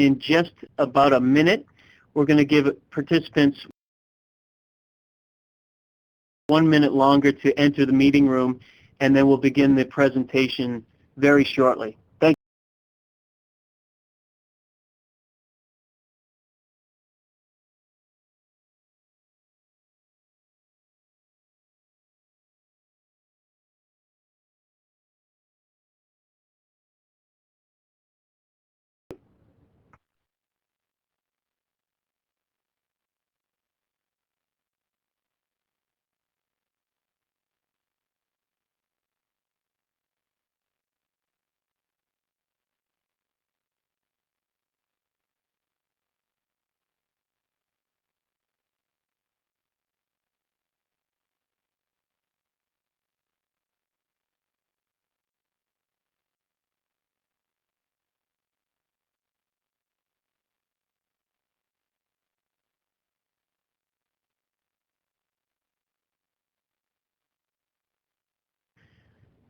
In just about a minute, we're going to give participants 1 minute longer to enter the meeting room, and then we'll begin the presentation very shortly. Thank you.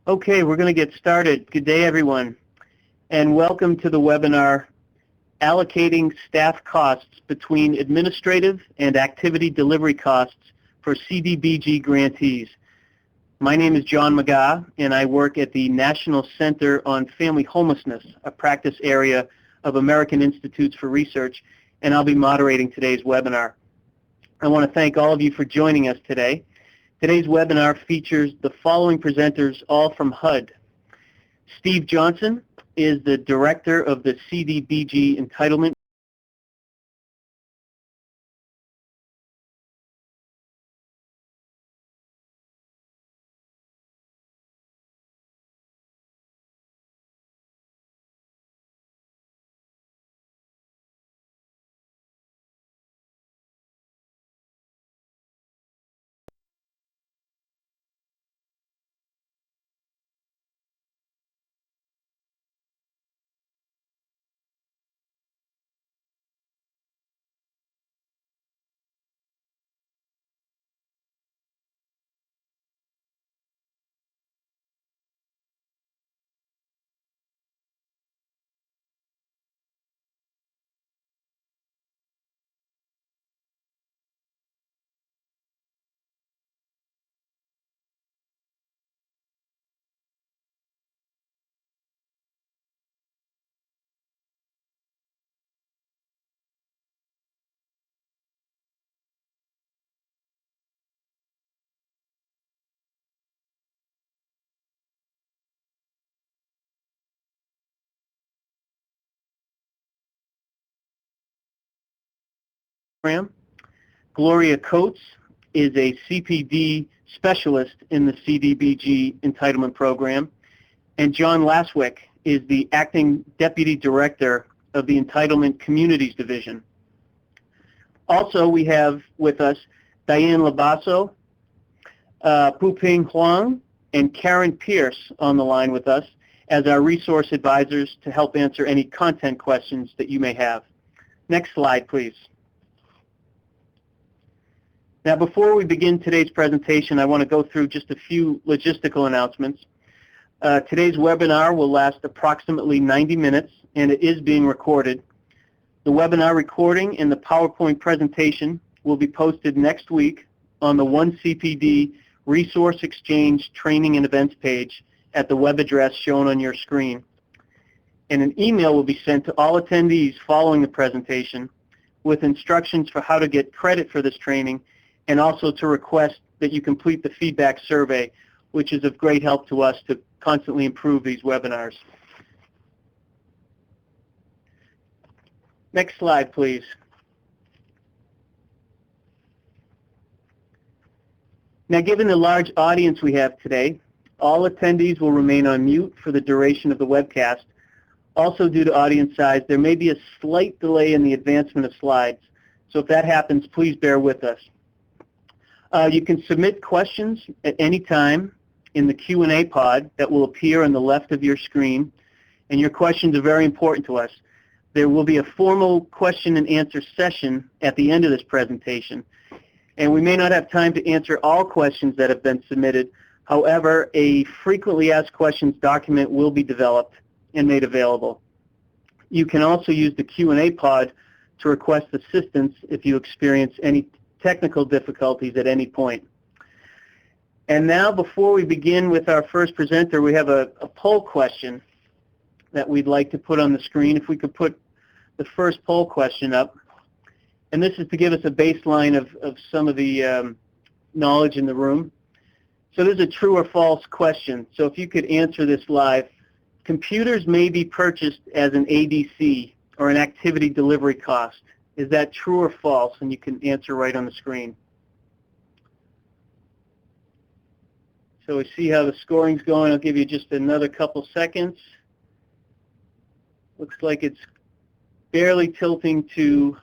Okay, we're going to get started. Good day, everyone, and welcome to the webinar, Allocating Staff Costs Between Administrative and Activity Delivery Costs for CDBG Grantees. My name is John McGaugh, and I work at the National Center on Family Homelessness, a practice area of American Institutes for Research, and I'll be moderating today's webinar. I want to thank all of you for joining us today. Today's webinar features the following presenters, all from HUD. Steve Johnson is the Director of the CDBG Entitlement. Gloria Coates is a CPD specialist in the CDBG Entitlement Program, and John Laswick is the Acting Deputy Director of the Entitlement Communities Division. Also, we have with us Diane Labasso, Puping Huang, and Karen Pierce on the line with us as our resource advisors to help answer any content questions that you may have. Next slide, please. Now, before we begin today's presentation, I want to go through just a few logistical announcements. Today's webinar will last approximately 90 minutes, and it is being recorded. The webinar recording and the PowerPoint presentation will be posted next week on the 1CPD Resource Exchange Training and Events page at the web address shown on your screen. And an email will be sent to all attendees following the presentation with instructions for how to get credit for this training, and also to request that you complete the feedback survey, which is of great help to us to constantly improve these webinars. Next slide, please. Now, given the large audience we have today, all attendees will remain on mute for the duration of the webcast. Also, due to audience size, there may be a slight delay in the advancement of slides. So if that happens, please bear with us. You can submit questions at any time in the Q&A pod that will appear on the left of your screen, and your questions are very important to us. There will be a formal question and answer session at the end of this presentation, and we may not have time to answer all questions that have been submitted. However, a frequently asked questions document will be developed and made available. You can also use the Q&A pod to request assistance if you experience any technical difficulties at any point. And now, before we begin with our first presenter, we have a poll question that we'd like to put on the screen. If we could put the first poll question up. And this is to give us a baseline of some of the knowledge in the room. So this is a true or false question. So if you could answer this live. Computers may be purchased as an ADC, or an activity delivery cost. Is that true or false? And you can answer right on the screen. So we see how the scoring's going. I'll give you just another couple seconds. Looks like it's barely tilting to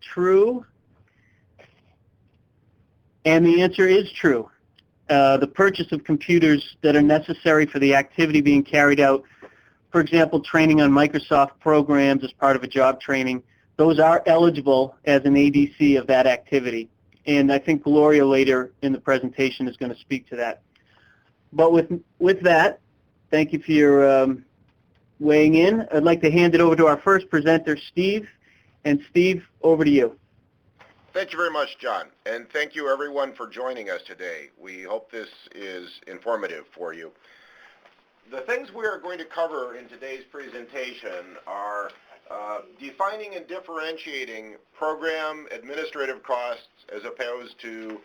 true. And the answer is true. The purchase of computers that are necessary for the activity being carried out, for example, training on Microsoft programs as part of a job training, those are eligible as an ADC of that activity. And I think Gloria later in the presentation is going to speak to that. But with that, thank you for your weighing in. I'd like to hand it over to our first presenter, Steve. And Steve, over to you. Thank you very much, John, and thank you everyone for joining us today. We hope this is informative for you. The things we are going to cover in today's presentation are defining and differentiating program administrative costs as opposed to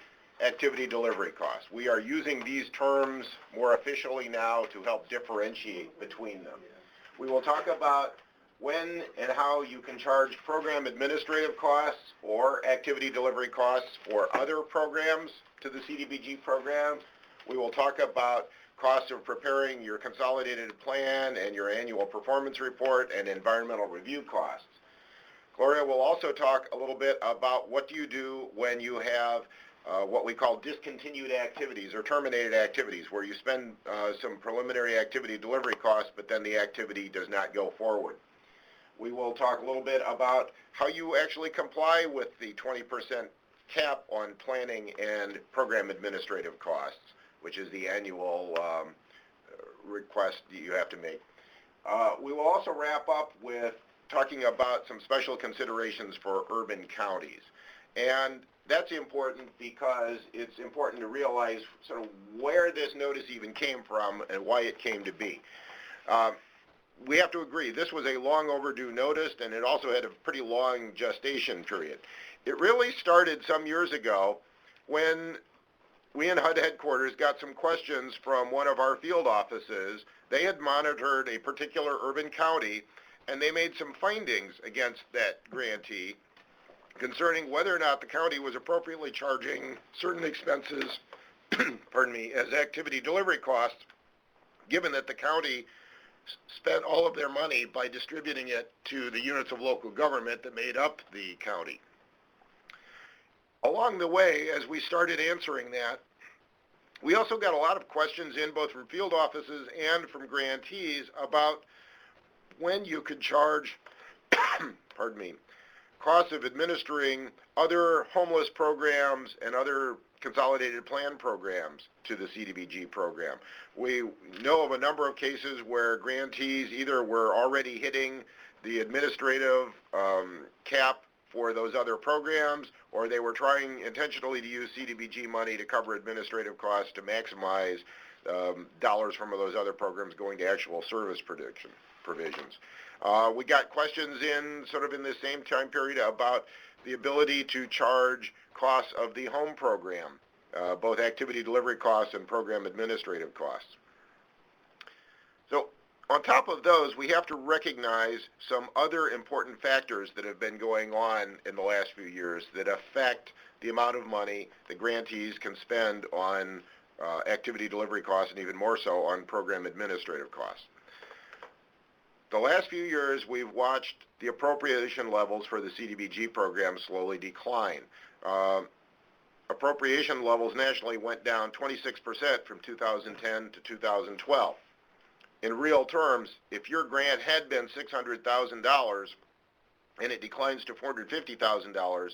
activity delivery costs. We are using these terms more officially now to help differentiate between them. We will talk about when and how you can charge program administrative costs or activity delivery costs for other programs to the CDBG program. We will talk about costs of preparing your consolidated plan and your annual performance report and environmental review costs. Gloria will also talk a little bit about what do you do when you have what we call discontinued activities or terminated activities, where you spend some preliminary activity delivery costs, but then the activity does not go forward. We will talk a little bit about how you actually comply with the 20% cap on planning and program administrative costs, which is the annual request that you have to make. We will also wrap up with talking about some special considerations for urban counties. And that's important because it's important to realize sort of where this notice even came from and why it came to be. We have to agree, this was a long overdue notice, and it also had a pretty long gestation period. It really started some years ago when we in HUD headquarters got some questions from one of our field offices. They had monitored a particular urban county, and they made some findings against that grantee concerning whether or not the county was appropriately charging certain expenses, pardon me, as activity delivery costs, given that the county spent all of their money by distributing it to the units of local government that made up the county. Along the way, as we started answering that, we also got a lot of questions in both from field offices and from grantees about when you could charge, pardon me, costs of administering other homeless programs and other consolidated plan programs to the CDBG program. We know of a number of cases where grantees either were already hitting the administrative cap for those other programs, or they were trying intentionally to use CDBG money to cover administrative costs to maximize dollars from those other programs going to actual service provisions. We got questions in sort of in the same time period about the ability to charge costs of the home program, both activity delivery costs and program administrative costs. So on top of those, we have to recognize some other important factors that have been going on in the last few years that affect the amount of money the grantees can spend on activity delivery costs, and even more so on program administrative costs. The last few years, we've watched the appropriation levels for the CDBG program slowly decline. Appropriation levels nationally went down 26% from 2010 to 2012. In real terms, if your grant had been $600,000 and it declines to $450,000,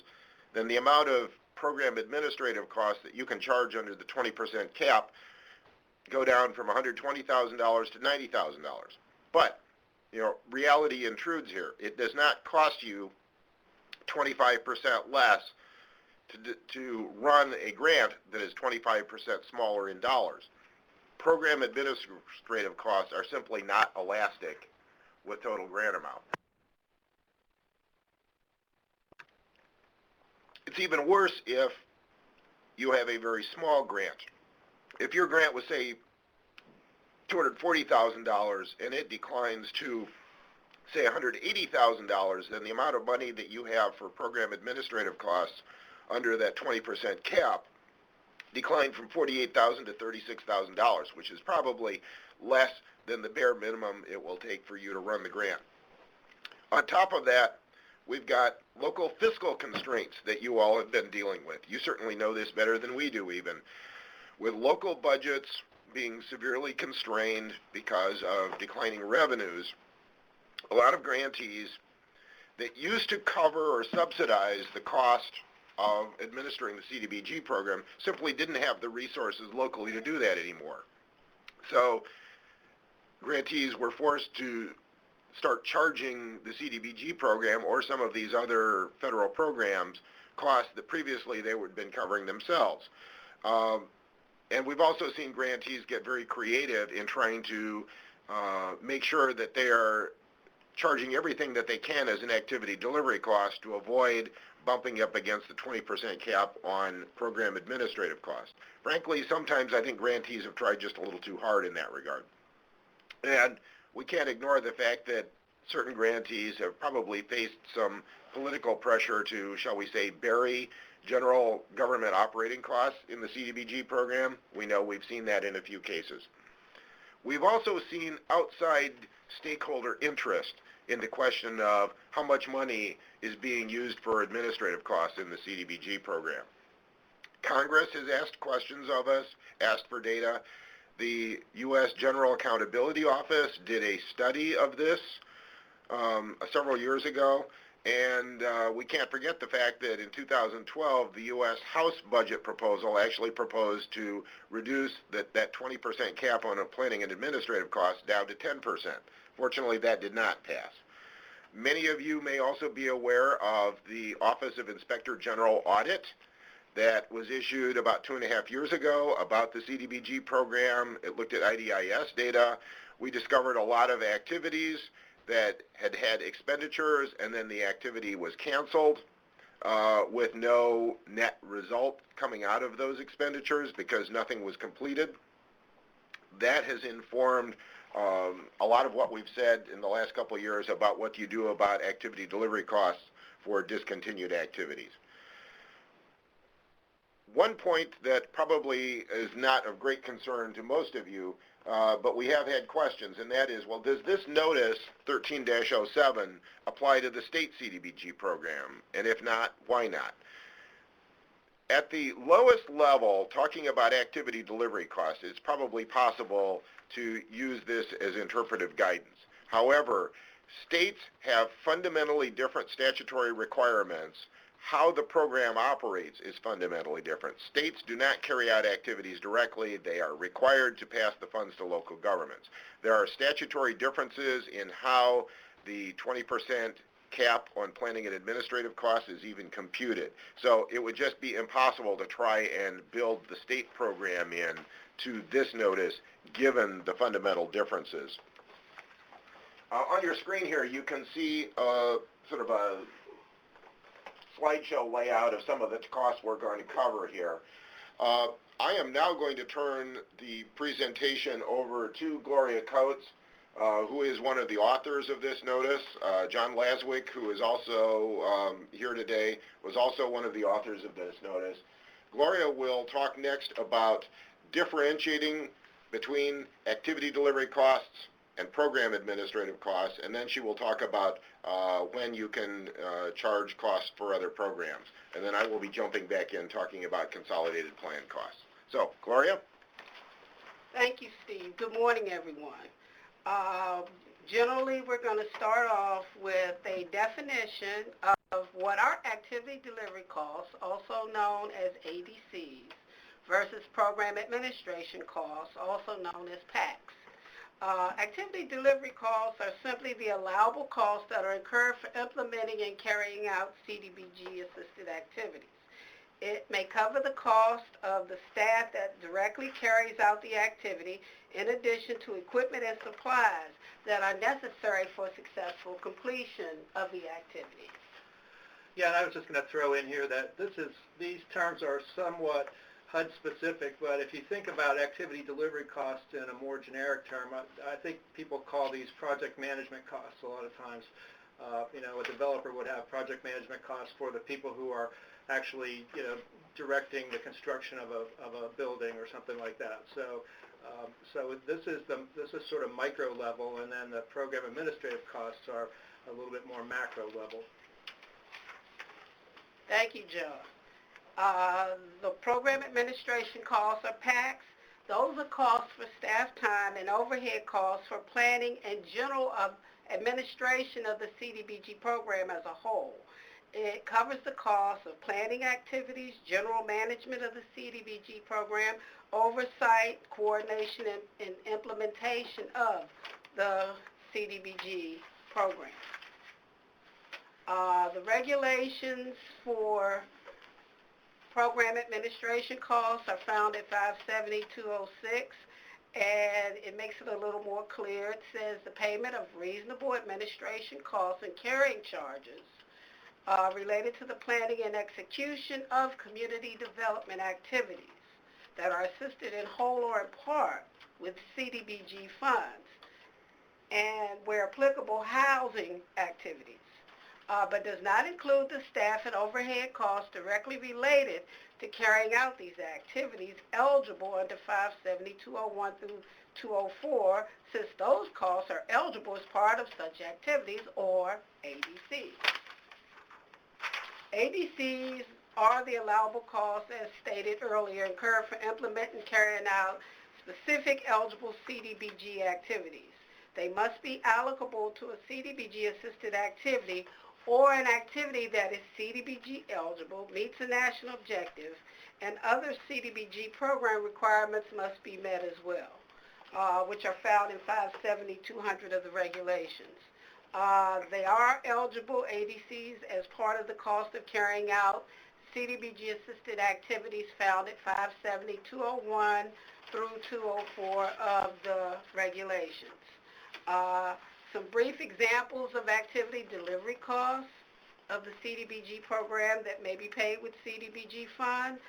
then the amount of program administrative costs that you can charge under the 20% cap go down from $120,000 to $90,000. But reality intrudes here. It does not cost you 25% less to run a grant that is 25% smaller in dollars. Program administrative costs are simply not elastic with total grant amount. It's even worse if you have a very small grant. If your grant was, say, $240,000 and it declines to, say, $180,000, then the amount of money that you have for program administrative costs under that 20% cap declined from $48,000 to $36,000, which is probably less than the bare minimum it will take for you to run the grant. On top of that, we've got local fiscal constraints that you all have been dealing with. You certainly know this better than we do even. With local budgets being severely constrained because of declining revenues, a lot of grantees that used to cover or subsidize the cost of administering the CDBG program simply didn't have the resources locally to do that anymore. So grantees were forced to start charging the CDBG program or some of these other federal programs costs that previously they would have been covering themselves. And we've also seen grantees get very creative in trying to make sure that they are charging everything that they can as an activity delivery cost to avoid bumping up against the 20% cap on program administrative costs. Frankly, sometimes I think grantees have tried just a little too hard in that regard. And we can't ignore the fact that certain grantees have probably faced some political pressure to, shall we say, bury general government operating costs in the CDBG program. We know we've seen that in a few cases. We've also seen outside stakeholder interest in the question of how much money is being used for administrative costs in the CDBG program. Congress has asked questions of us, asked for data. The U.S. General Accountability Office did a study of this several years ago, and we can't forget the fact that in 2012, the U.S. House budget proposal actually proposed to reduce that 20% cap on planning and administrative costs down to 10%. Fortunately, that did not pass. Many of you may also be aware of the Office of Inspector General Audit that was issued about 2.5 years ago about the CDBG program. It looked at IDIS data. We discovered a lot of activities that had expenditures, and then the activity was canceled with no net result coming out of those expenditures because nothing was completed. That has informed a lot of what we've said in the last couple of years about what you do about activity delivery costs for discontinued activities. One point that probably is not of great concern to most of you, but we have had questions, and that is, well, does this notice 13-07 apply to the state CDBG program? And if not, why not? At the lowest level, talking about activity delivery costs, it's probably possible to use this as interpretive guidance. However, states have fundamentally different statutory requirements. How the program operates is fundamentally different. States do not carry out activities directly. They are required to pass the funds to local governments. There are statutory differences in how the 20% cap on planning and administrative costs is even computed. So it would just be impossible to try and build the state program in to this notice given the fundamental differences. On your screen here you can see sort of a slideshow layout of some of the costs we're going to cover here. I am now going to turn the presentation over to Gloria Coates, who is one of the authors of this notice. John Laswick, who is also here today, was also one of the authors of this notice. Gloria will talk next about differentiating between activity delivery costs and program administrative costs, and then she will talk about when you can charge costs for other programs. And then I will be jumping back in talking about consolidated plan costs. So, Gloria? Thank you, Steve. Good morning, everyone. Generally, we're going to start off with a definition of what are activity delivery costs, also known as ADCs, versus program administration costs, also known as PACs. Activity delivery costs are simply the allowable costs that are incurred for implementing and carrying out CDBG-assisted activities. It may cover the cost of the staff that directly carries out the activity, in addition to equipment and supplies that are necessary for successful completion of the activity. Yeah, and I was just going to throw in here that these terms are somewhat HUD specific, but if you think about activity delivery costs in a more generic term, I think people call these project management costs a lot of times. A developer would have project management costs for the people who are actually, directing the construction of a building or something like that. So this is sort of micro level, and then the program administrative costs are a little bit more macro level. Thank you, Joe. The program administration costs are PACs. Those are costs for staff time and overhead costs for planning and general administration of the CDBG program as a whole. It covers the cost of planning activities, general management of the CDBG program, oversight, coordination, and implementation of the CDBG program. The regulations for program administration costs are found at 570-206, and it makes it a little more clear. It says the payment of reasonable administration costs and carrying charges related to the planning and execution of community development activities that are assisted in whole or in part with CDBG funds, and where applicable, housing activities. But does not include the staff and overhead costs directly related to carrying out these activities eligible under 570-201 through 204, since those costs are eligible as part of such activities, or ADCs. ADCs are the allowable costs, as stated earlier, incurred for implementing and carrying out specific eligible CDBG activities. They must be allocable to a CDBG-assisted activity or an activity that is CDBG eligible, meets a national objective, and other CDBG program requirements must be met as well, which are found in 570-200 of the regulations. They are eligible ADCs as part of the cost of carrying out CDBG-assisted activities found at 570-201 through 204 of the regulations. Some brief examples of activity delivery costs of the CDBG program that may be paid with CDBG funds: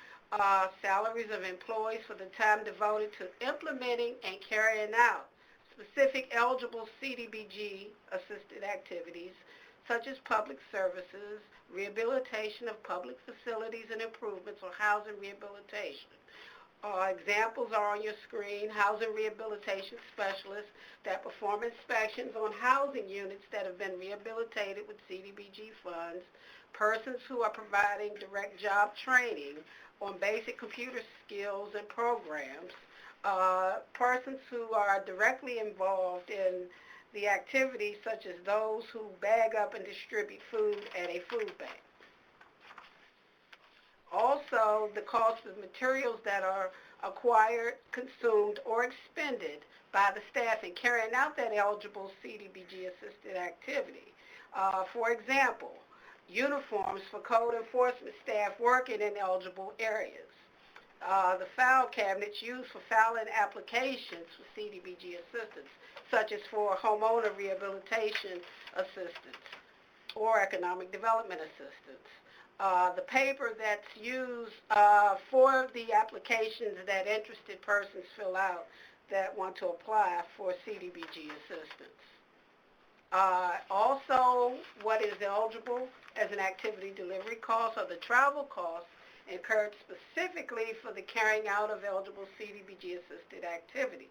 salaries of employees for the time devoted to implementing and carrying out specific eligible CDBG-assisted activities, such as public services, rehabilitation of public facilities and improvements, or housing rehabilitation. Examples are on your screen: housing rehabilitation specialists that perform inspections on housing units that have been rehabilitated with CDBG funds, persons who are providing direct job training on basic computer skills and programs, persons who are directly involved in the activities, such as those who bag up and distribute food at a food bank. Also, the cost of materials that are acquired, consumed, or expended by the staff in carrying out that eligible CDBG-assisted activity. For example, uniforms for code enforcement staff working in eligible areas. The file cabinets used for filing applications for CDBG assistance, such as for homeowner rehabilitation assistance or economic development assistance. The paper that's used for the applications that interested persons fill out that want to apply for CDBG assistance. Also, what is eligible as an activity delivery cost are the travel costs incurred specifically for the carrying out of eligible CDBG-assisted activities.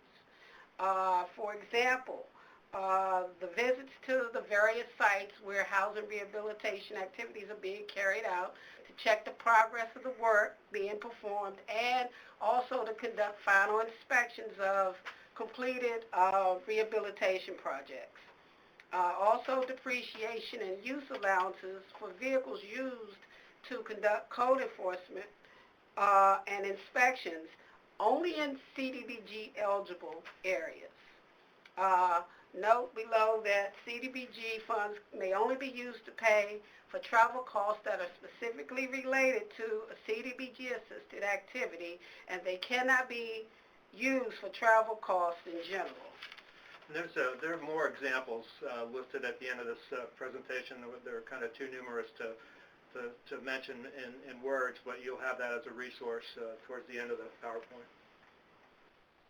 For example, the visits to the various sites where housing rehabilitation activities are being carried out to check the progress of the work being performed, and also to conduct final inspections of completed rehabilitation projects. Also, depreciation and use allowances for vehicles used to conduct code enforcement and inspections only in CDBG eligible areas. Note below that CDBG funds may only be used to pay for travel costs that are specifically related to a CDBG-assisted activity, and they cannot be used for travel costs in general. And there are more examples listed at the end of this presentation. They're kind of too numerous to mention in words, but you'll have that as a resource towards the end of the PowerPoint.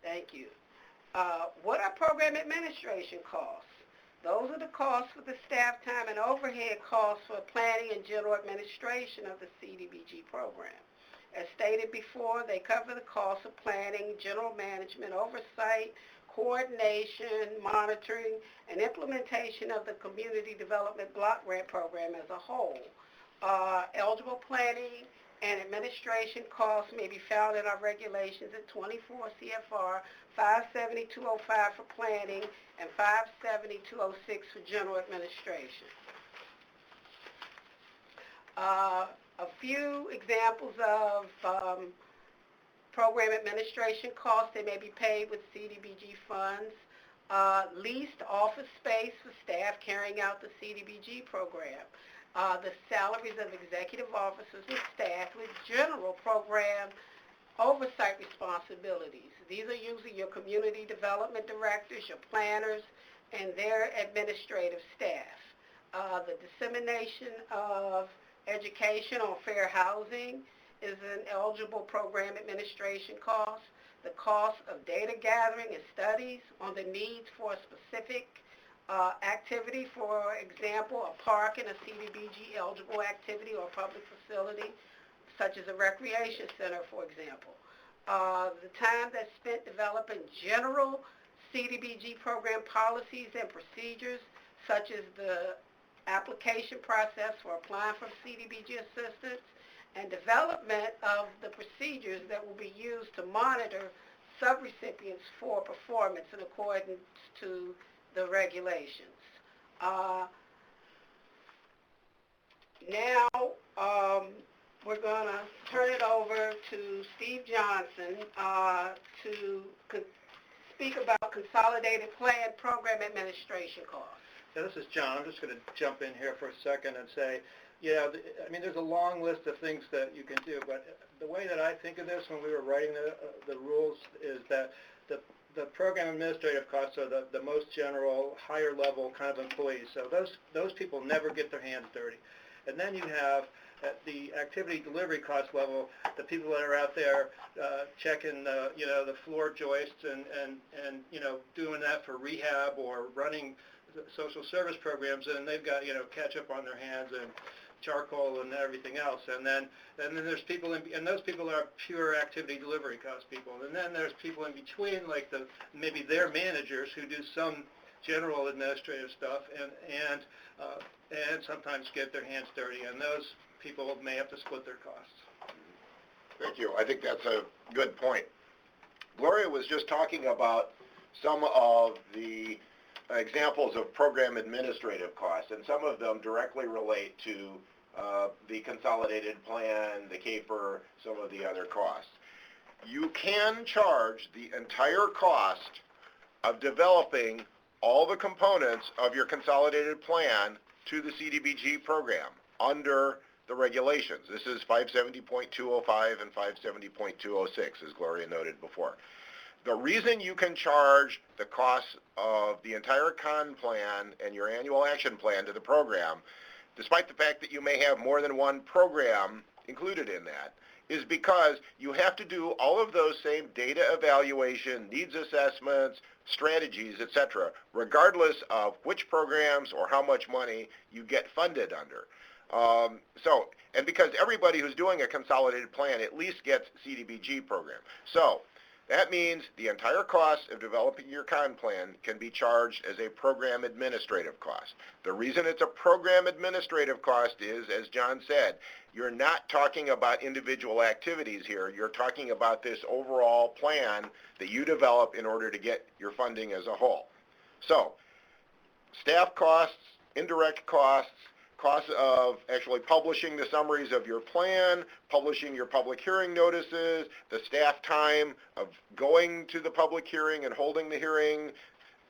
Thank you. What are program administration costs? Those are the costs for the staff time and overhead costs for planning and general administration of the CDBG program. As stated before, they cover the costs of planning, general management, oversight, coordination, monitoring, and implementation of the Community Development Block Grant Program as a whole. Eligible planning and administration costs may be found in our regulations at 24 CFR 570-205 for planning and 570-206 for general administration. A few examples of program administration costs. They may be paid with CDBG funds. Leased office space for staff carrying out the CDBG program. The salaries of executive officers and staff with general program oversight responsibilities. These are usually your community development directors, your planners, and their administrative staff. The dissemination of education on fair housing is an eligible program administration cost. The cost of data gathering and studies on the needs for a specific activity, for example, a park in a CDBG eligible activity or public facility, such as a recreation center, for example. The time that's spent developing general CDBG program policies and procedures, such as the application process for applying for CDBG assistance, and development of the procedures that will be used to monitor subrecipients for performance in accordance to the regulations. Now, we're going to turn it over to Steve Johnson to speak about consolidated plan program administration costs. Yeah, this is John. I'm just going to jump in here for a second and say, yeah, I mean, there's a long list of things that you can do, but the way that I think of this when we were writing the rules is that the program administrative costs are the most general, higher level kind of employees. So those people never get their hands dirty. And then you have at the activity delivery cost level, the people that are out there checking the floor joists and doing that for rehab or running social service programs, and they've got ketchup on their hands and charcoal and everything else. And then there's people and those people are pure activity delivery cost people. And then there's people in between, like maybe their managers who do some general administrative stuff and sometimes get their hands dirty, and those people may have to split their costs. Thank you. I think that's a good point. Gloria was just talking about some of the examples of program administrative costs, and some of them directly relate to the consolidated plan, the CAPER, some of the other costs. You can charge the entire cost of developing all the components of your consolidated plan to the CDBG program under the regulations. This is 570.205 and 570.206, as Gloria noted before. The reason you can charge the costs of the entire con plan and your annual action plan to the program, despite the fact that you may have more than one program included in that, is because you have to do all of those same data evaluation, needs assessments, strategies, etc., regardless of which programs or how much money you get funded under. And because everybody who's doing a consolidated plan at least gets CDBG program. So that means the entire cost of developing your con plan can be charged as a program administrative cost. The reason it's a program administrative cost is, as John said, you're not talking about individual activities here. You're talking about this overall plan that you develop in order to get your funding as a whole. So staff costs, indirect costs, costs of actually publishing the summaries of your plan, publishing your public hearing notices, the staff time of going to the public hearing and holding the hearing,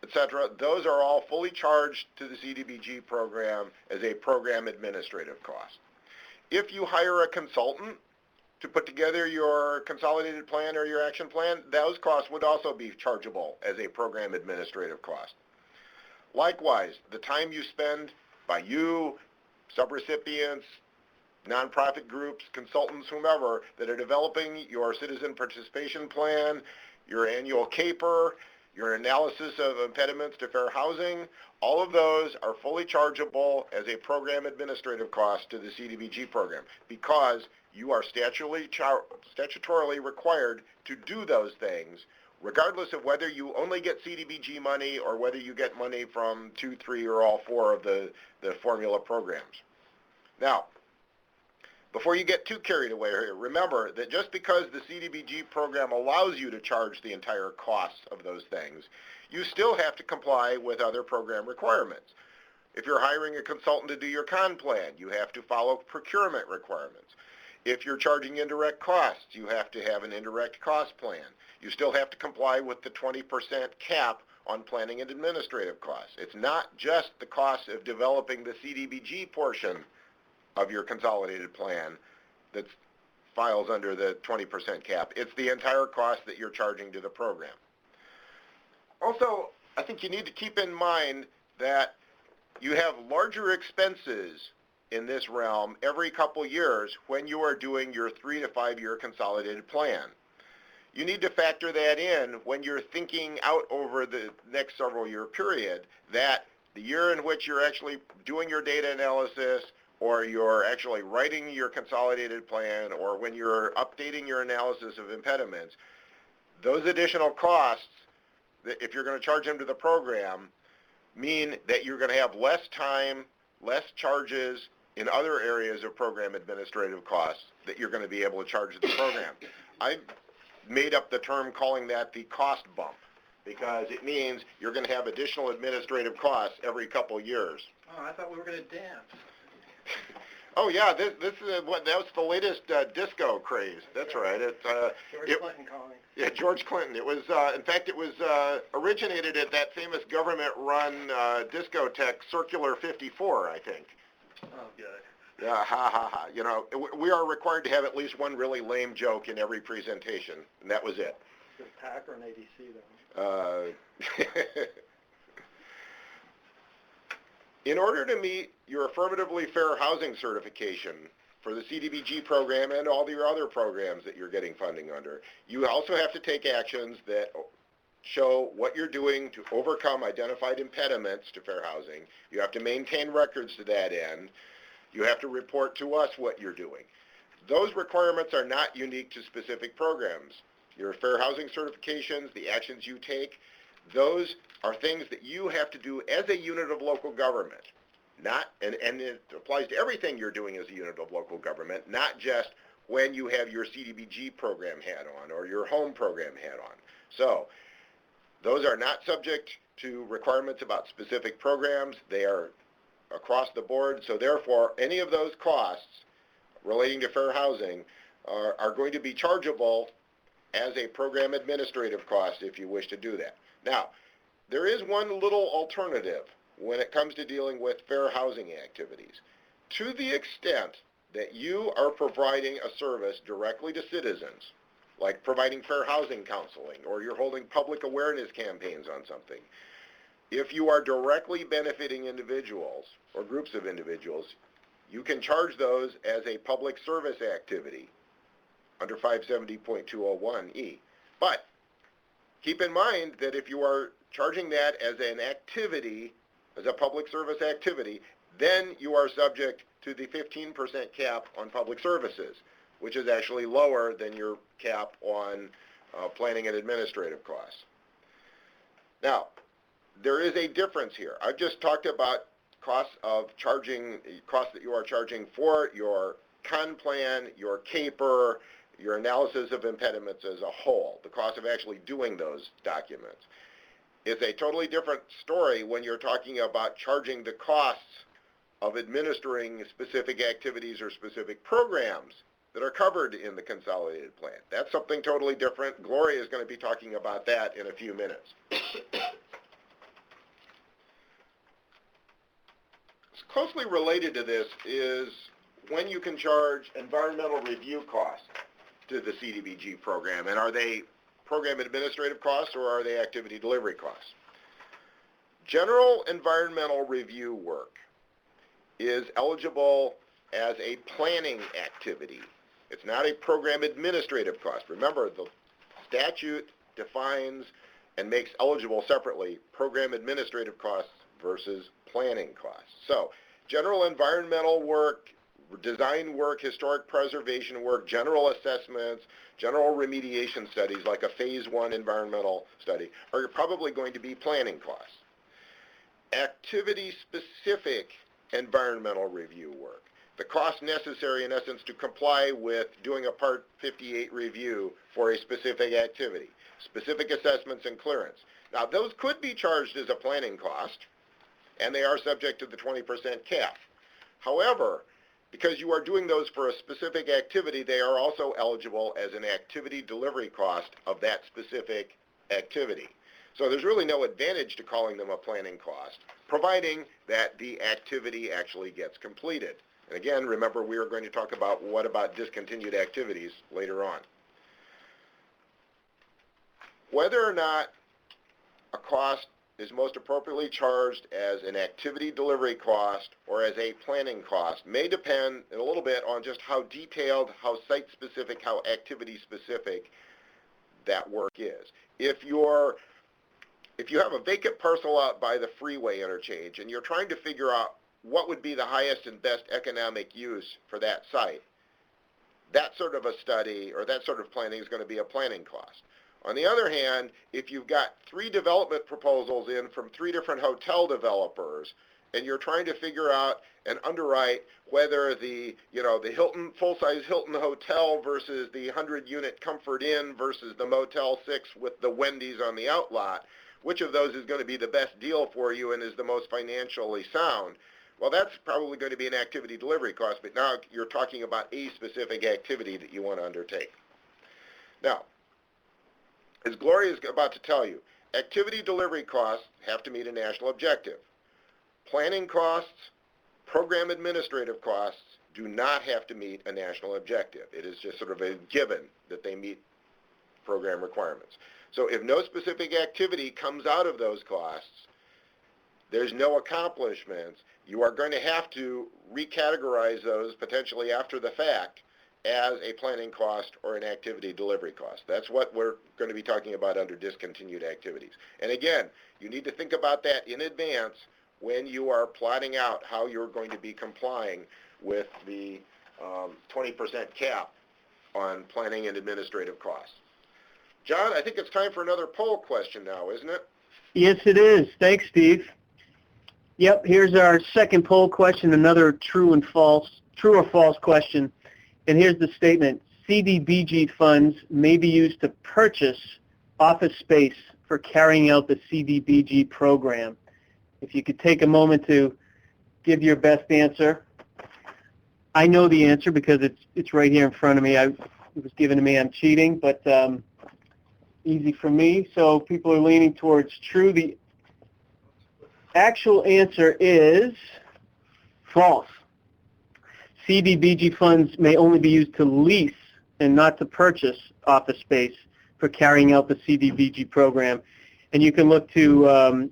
etc., those are all fully charged to the CDBG program as a program administrative cost. If you hire a consultant to put together your consolidated plan or your action plan, those costs would also be chargeable as a program administrative cost. Likewise, the time you spend by you, subrecipients, nonprofit groups, consultants, whomever, that are developing your citizen participation plan, your annual CAPER, your analysis of impediments to fair housing, all of those are fully chargeable as a program administrative cost to the CDBG program because you are statutorily required to do those things regardless of whether you only get CDBG money or whether you get money from 2, 3, or all 4 of the formula programs. Now, before you get too carried away here, remember that just because the CDBG program allows you to charge the entire cost of those things, you still have to comply with other program requirements. If you're hiring a consultant to do your con plan, you have to follow procurement requirements. If you're charging indirect costs, you have to have an indirect cost plan. You still have to comply with the 20% cap on planning and administrative costs. It's not just the cost of developing the CDBG portion of your consolidated plan that files under the 20% cap. It's the entire cost that you're charging to the program. Also, I think you need to keep in mind that you have larger expenses in this realm every couple years when you are doing your 3 to 5 year consolidated plan. You need to factor that in when you're thinking out over the next several year period that the year in which you're actually doing your data analysis or you're actually writing your consolidated plan or when you're updating your analysis of impediments, those additional costs, if you're going to charge them to the program, mean that you're going to have less time, less charges in other areas of program administrative costs that you're going to be able to charge to the program. I made up the term calling that the cost bump because it means you're going to have additional administrative costs every couple years. Oh, I thought we were going to dance. Oh yeah, this is what that was the latest disco craze. That's right. George Clinton calling. Yeah, George Clinton. It was in fact it was originated at that famous government-run discotheque Circular 54, I think. Oh, good. Yeah, ha ha ha. You know, we are required to have at least one really lame joke in every presentation, and that was it. Is it PAC or an ADC though? In order to meet your affirmatively fair housing certification for the CDBG program and all your other programs that you're getting funding under, you also have to take actions that show what you're doing to overcome identified impediments to fair housing. You have to maintain records to that end. You have to report to us what you're doing. Those requirements are not unique to specific programs. Your fair housing certifications, the actions you take, those are things that you have to do as a unit of local government. And it applies to everything you're doing as a unit of local government, not just when you have your CDBG program hat on or your home program hat on. So those are not subject to requirements about specific programs. They are across the board. So therefore, any of those costs relating to fair housing are going to be chargeable as a program administrative cost if you wish to do that. Now, there is one little alternative when it comes to dealing with fair housing activities. To the extent that you are providing a service directly to citizens, like providing fair housing counseling, or you're holding public awareness campaigns on something, if you are directly benefiting individuals or groups of individuals, you can charge those as a public service activity under 570.201E. But keep in mind that if you are charging that as an activity, as a public service activity, then you are subject to the 15% cap on public services, which is actually lower than your cap on planning and administrative costs. Now, there is a difference here. I've just talked about costs that you are charging for your con plan, your CAPER, your analysis of impediments as a whole, the cost of actually doing those documents. It's a totally different story when you're talking about charging the costs of administering specific activities or specific programs that are covered in the consolidated plan. That's something totally different. Gloria is going to be talking about that in a few minutes. closely related to this is when you can charge environmental review costs to the CDBG program, and are they program administrative costs or are they activity delivery costs? General environmental review work is eligible as a planning activity. It's not a program administrative cost. Remember, the statute defines and makes eligible separately program administrative costs versus planning costs. So, general environmental work, design work, historic preservation work, general assessments, general remediation studies like a phase 1 environmental study are probably going to be planning costs. Activity-specific environmental review work, the cost necessary in essence to comply with doing a Part 58 review for a specific activity, specific assessments and clearance. Now those could be charged as a planning cost, and they are subject to the 20% cap. However, because you are doing those for a specific activity, they are also eligible as an activity delivery cost of that specific activity. So there's really no advantage to calling them a planning cost, providing that the activity actually gets completed. And again, remember, we are going to talk about what about discontinued activities later on. Whether or not a cost is most appropriately charged as an activity delivery cost or as a planning cost may depend a little bit on just how detailed, how site-specific, how activity-specific that work is. If you have a vacant parcel out by the freeway interchange and you're trying to figure out what would be the highest and best economic use for that site, that sort of a study or that sort of planning is going to be a planning cost. On the other hand, if you've got 3 development proposals in from 3 different hotel developers and you're trying to figure out and underwrite whether the Hilton, full-size Hilton hotel versus the 100-unit Comfort Inn versus the Motel 6 with the Wendy's on the outlot, which of those is going to be the best deal for you and is the most financially sound? Well, that's probably going to be an activity delivery cost, but now you're talking about a specific activity that you want to undertake. Now, as Gloria is about to tell you, activity delivery costs have to meet a national objective. Planning costs, program administrative costs do not have to meet a national objective. It is just sort of a given that they meet program requirements. So if no specific activity comes out of those costs, there's no accomplishments, you are going to have to recategorize those potentially after the fact as a planning cost or an activity delivery cost. That's what we're going to be talking about under discontinued activities. And again, you need to think about that in advance when you are plotting out how you're going to be complying with the 20% cap on planning and administrative costs. John, I think it's time for another poll question now, isn't it? Yes, it is. Thanks, Steve. Yep, here's our second poll question, another true or false question. And here's the statement: CDBG funds may be used to purchase office space for carrying out the CDBG program. If you could take a moment to give your best answer. I know the answer because it's right here in front of me. It was given to me. I'm cheating, but easy for me. So people are leaning towards true. The actual answer is false. CDBG funds may only be used to lease and not to purchase office space for carrying out the CDBG program. And you can look to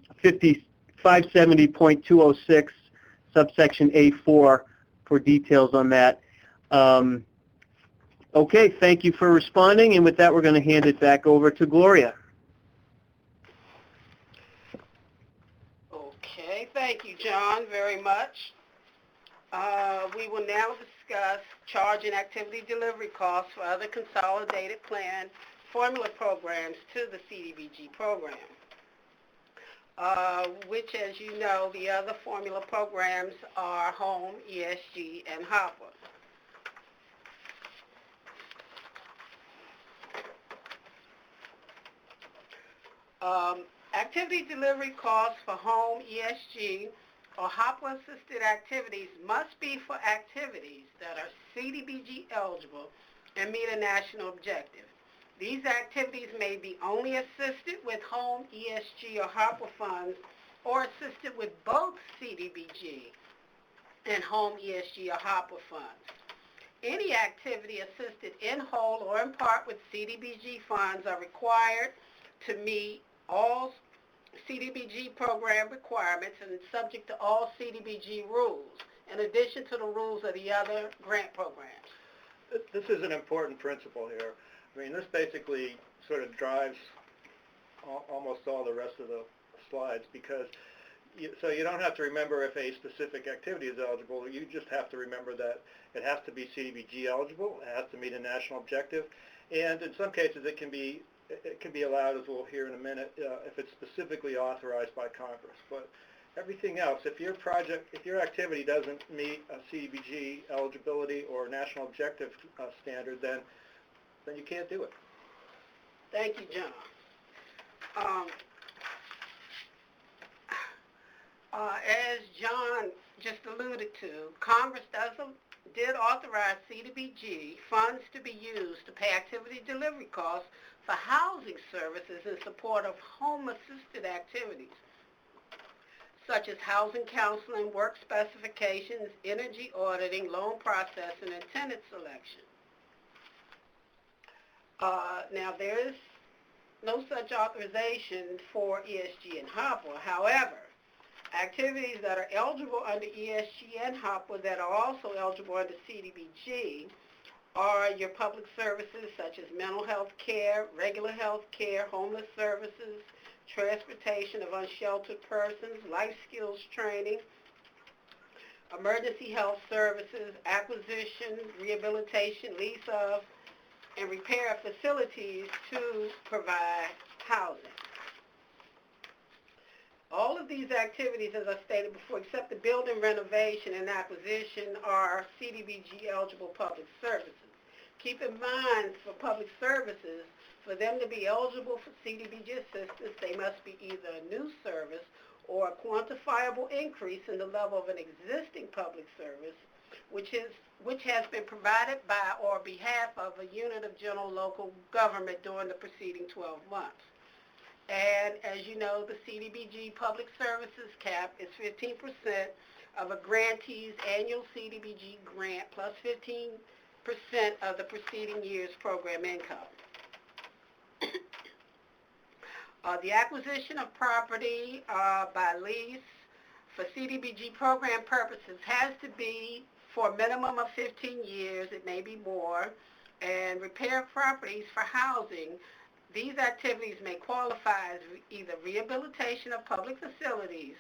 570.206 subsection A4 for details on that. Okay, thank you for responding, and with that we're going to hand it back over to Gloria. Okay, thank you, John, very much. We will now discuss charge and activity delivery costs for other consolidated plan formula programs to the CDBG program, which, as you know, the other formula programs are Home, ESG, and HOPWA. Activity delivery costs for Home, ESG, or HOPWA-assisted activities must be for activities that are CDBG eligible and meet a national objective. These activities may be only assisted with Home, ESG, or HOPWA funds, or assisted with both CDBG and home ESG or HOPWA funds. Any activity assisted in whole or in part with CDBG funds are required to meet all CDBG program requirements and is subject to all CDBG rules, in addition to the rules of the other grant programs. This is an important principle here. I mean, this basically sort of drives almost all the rest of the slides, because so you don't have to remember if a specific activity is eligible. You just have to remember that it has to be CDBG eligible, it has to meet a national objective, and in some cases it can be allowed, as we'll hear in a minute, if it's specifically authorized by Congress. But everything else, if your activity doesn't meet a CDBG eligibility or national objective standard, then you can't do it. Thank you, John. As John just alluded to, Congress did authorize CDBG funds to be used to pay activity delivery costs for housing services in support of home-assisted activities, such as housing counseling, work specifications, energy auditing, loan processing, and tenant selection. Now, there is no such authorization for ESG and HOPWA. However, activities that are eligible under ESG and HOPWA that are also eligible under CDBG are your public services such as mental health care, regular health care, homeless services, transportation of unsheltered persons, life skills training, emergency health services, acquisition, rehabilitation, lease of, and repair of facilities to provide housing. All of these activities, as I stated before, except the building renovation and acquisition, are CDBG eligible public services. Keep in mind, for public services, for them to be eligible for CDBG assistance, they must be either a new service or a quantifiable increase in the level of an existing public service, which has been provided by or behalf of a unit of general local government during the preceding 12 months. And as you know, the CDBG public services cap is 15% of a grantee's annual CDBG grant plus 15% of the preceding year's program income. The acquisition of property by lease for CDBG program purposes has to be for a minimum of 15 years, it may be more, and repair properties for housing. These activities may qualify as either rehabilitation of public facilities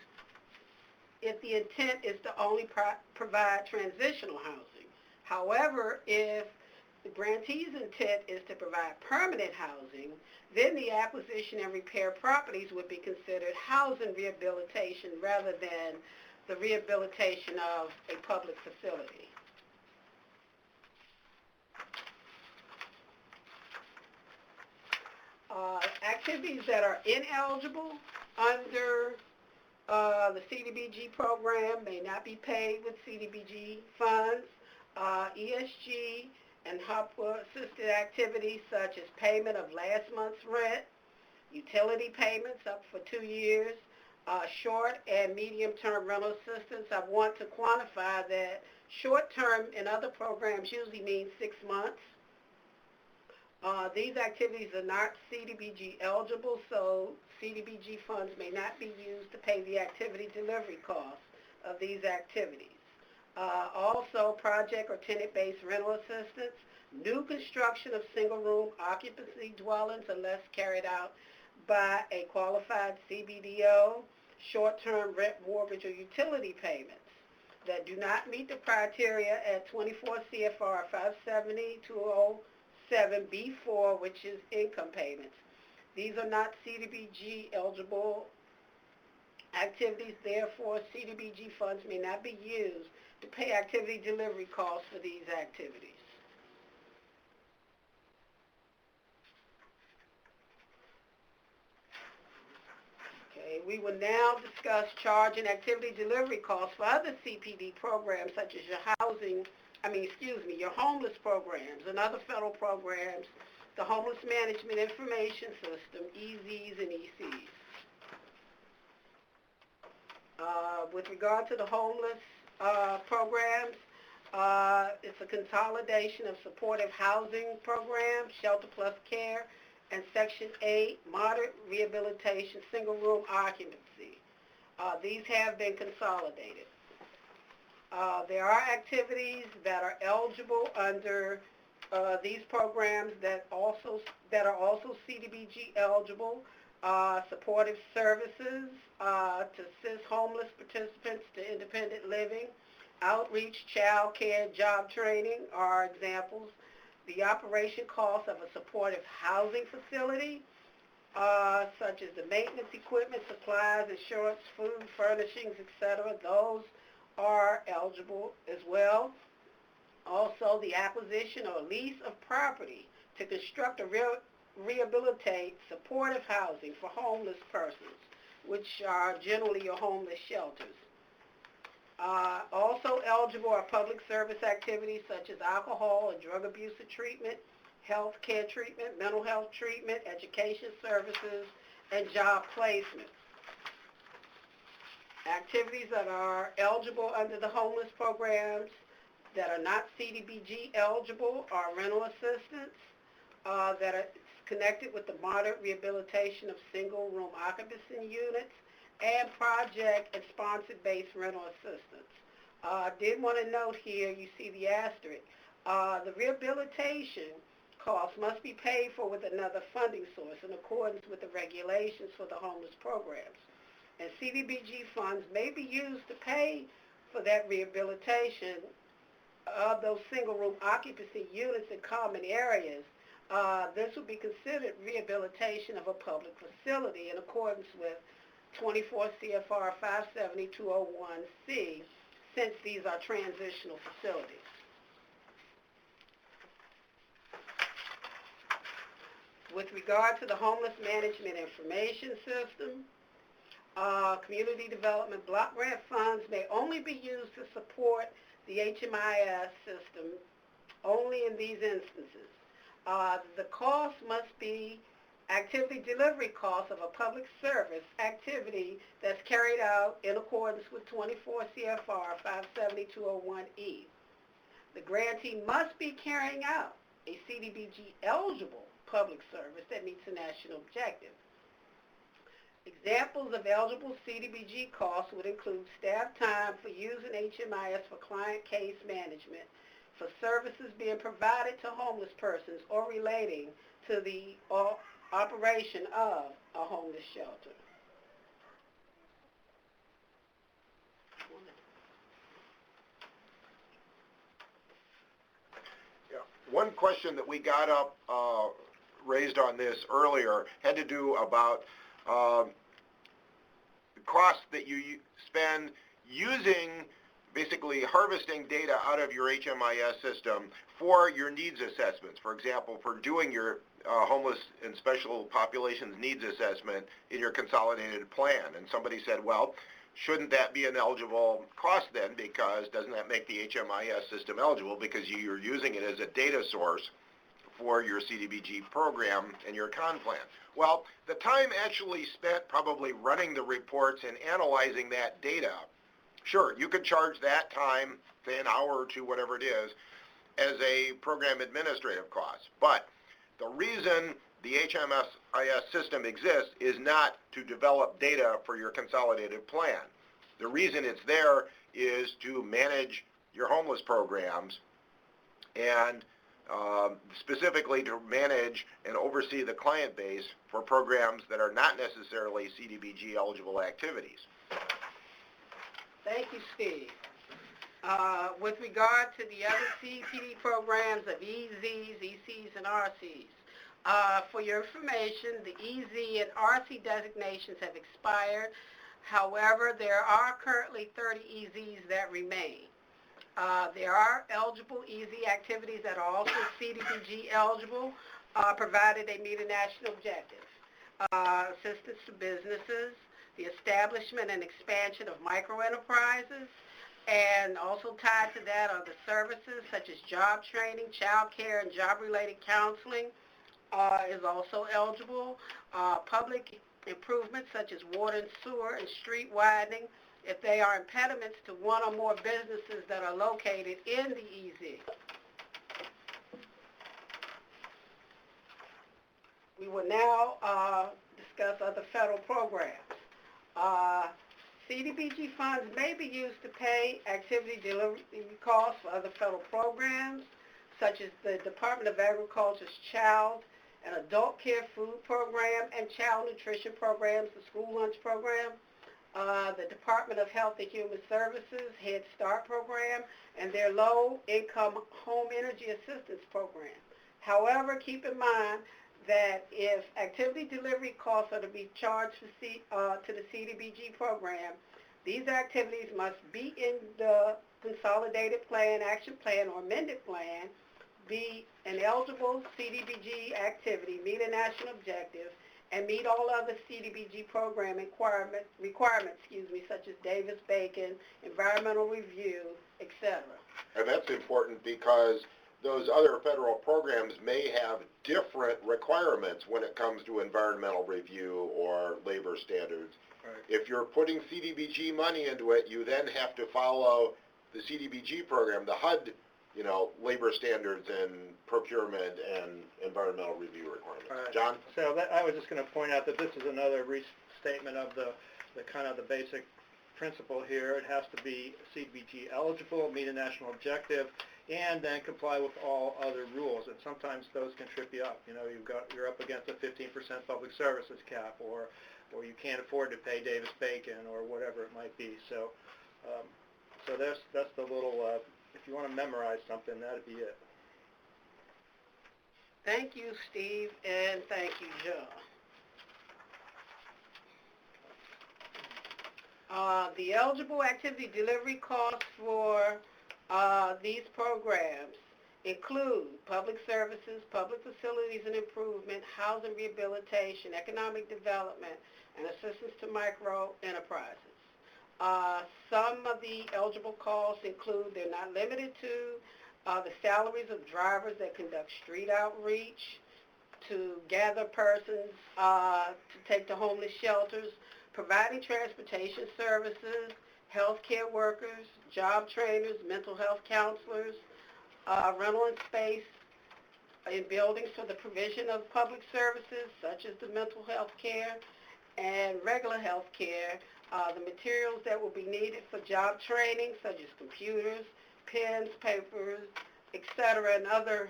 if the intent is to only provide transitional housing. However, if the grantee's intent is to provide permanent housing, then the acquisition and repair properties would be considered housing rehabilitation rather than the rehabilitation of a public facility. Activities that are ineligible under the CDBG program may not be paid with CDBG funds. ESG and HOPWA assisted activities such as payment of last month's rent, utility payments up for 2 years, short and medium-term rental assistance. I want to quantify that short-term in other programs usually means 6 months. These activities are not CDBG eligible, so CDBG funds may not be used to pay the activity delivery costs of these activities. Also, project or tenant-based rental assistance, new construction of single-room occupancy dwellings unless carried out by a qualified CBDO, short-term rent, mortgage, or utility payments that do not meet the criteria at 24 CFR 570-207B4, which is income payments. These are not CDBG eligible activities, therefore CDBG funds may not be used to pay activity delivery costs for these activities. Okay, we will now discuss charge and activity delivery costs for other CPD programs such as your homeless programs and other federal programs, the Homeless Management Information System, EZs and ECs. With regard to the homeless programs. It's a consolidation of supportive housing programs, shelter plus care, and Section 8, moderate rehabilitation, single-room occupancy. These have been consolidated. There are activities that are eligible under these programs that are also CDBG eligible. Supportive services to assist homeless participants to independent living, outreach, child care, job training are examples. The operation costs of a supportive housing facility, such as the maintenance, equipment, supplies, insurance, food, furnishings, etc., those are eligible as well. Also, the acquisition or lease of property to construct or rehabilitate supportive housing for homeless persons, which are generally your homeless shelters. Also eligible are public service activities such as alcohol and drug abuse treatment, health care treatment, mental health treatment, education services, and job placement. Activities that are eligible under the homeless programs that are not CDBG eligible are rental assistance that are connected with the moderate rehabilitation of single-room occupancy units and project and sponsor-based rental assistance. I did want to note here, you see the asterisk, the rehabilitation costs must be paid for with another funding source in accordance with the regulations for the homeless programs. And CDBG funds may be used to pay for that rehabilitation of those single-room occupancy units in common areas. This would be considered rehabilitation of a public facility in accordance with 24 CFR 57201C, since these are transitional facilities. With regard to the Homeless Management Information System, community development block grant funds may only be used to support the HMIS system only in these instances. The cost must be activity delivery costs of a public service activity that's carried out in accordance with 24 CFR 57201E. The grantee must be carrying out a CDBG eligible public service that meets the national objective. Examples of eligible CDBG costs would include staff time for using HMIS for client case management, for services being provided to homeless persons or relating to the operation of a homeless shelter. Yeah. One question that we got up raised on this earlier had to do about the cost that you spend using, basically harvesting data out of your HMIS system for your needs assessments. For example, for doing your homeless and special populations needs assessment in your consolidated plan. And somebody said, well, shouldn't that be an eligible cost then, because doesn't that make the HMIS system eligible because you're using it as a data source for your CDBG program and your con plan? Well, the time actually spent probably running the reports and analyzing that data, sure, you could charge that time, say an hour or two, whatever it is, as a program administrative cost. But the reason the HMIS system exists is not to develop data for your consolidated plan. The reason it's there is to manage your homeless programs and specifically to manage and oversee the client base for programs that are not necessarily CDBG eligible activities. Thank you, Steve. With regard to the other CPD programs of EZs, ECs, and RCs, for your information, the EZ and RC designations have expired. However, there are currently 30 EZs that remain. There are eligible EZ activities that are also CDBG eligible, provided they meet a national objective. Assistance to businesses, the establishment and expansion of microenterprises, and also tied to that are the services such as job training, child care, and job-related counseling is also eligible. Public improvements such as water and sewer and street widening if they are impediments to one or more businesses that are located in the EZ. We will now discuss other federal programs. CDBG funds may be used to pay activity delivery costs for other federal programs, such as the Department of Agriculture's Child and Adult Care Food Program and Child Nutrition Programs, the School Lunch Program, the Department of Health and Human Services Head Start Program, and their Low-Income Home Energy Assistance Program. However, keep in mind that if activity delivery costs are to be charged to the CDBG program, these activities must be in the Consolidated Plan, Action Plan, or Amended Plan, be an eligible CDBG activity, meet a national objective, and meet all other CDBG program requirements, such as Davis-Bacon, environmental review, etc. And that's important because those other federal programs may have different requirements when it comes to environmental review or labor standards. Right. If you're putting CDBG money into it, you then have to follow the CDBG program, the HUD, labor standards and procurement and environmental review requirements. Right. John? So I was just going to point out that this is another restatement of the kind of the basic principle here. It has to be CDBG eligible, meet a national objective, and then comply with all other rules. And sometimes those can trip you up. You're up against a 15% public services cap, or you can't afford to pay Davis-Bacon, or whatever it might be. So that's the little. If you want to memorize something, that'd be it. Thank you, Steve, and thank you, John. The eligible activity delivery costs for these programs include public services, public facilities and improvement, housing rehabilitation, economic development, and assistance to micro enterprises. Some of the eligible costs include, they're not limited to, the salaries of drivers that conduct street outreach, to gather persons to take to homeless shelters, providing transportation services, healthcare workers, job trainers, mental health counselors, rental and space in buildings for the provision of public services such as the mental health care and regular health care, the materials that will be needed for job training such as computers, pens, papers, etc., and other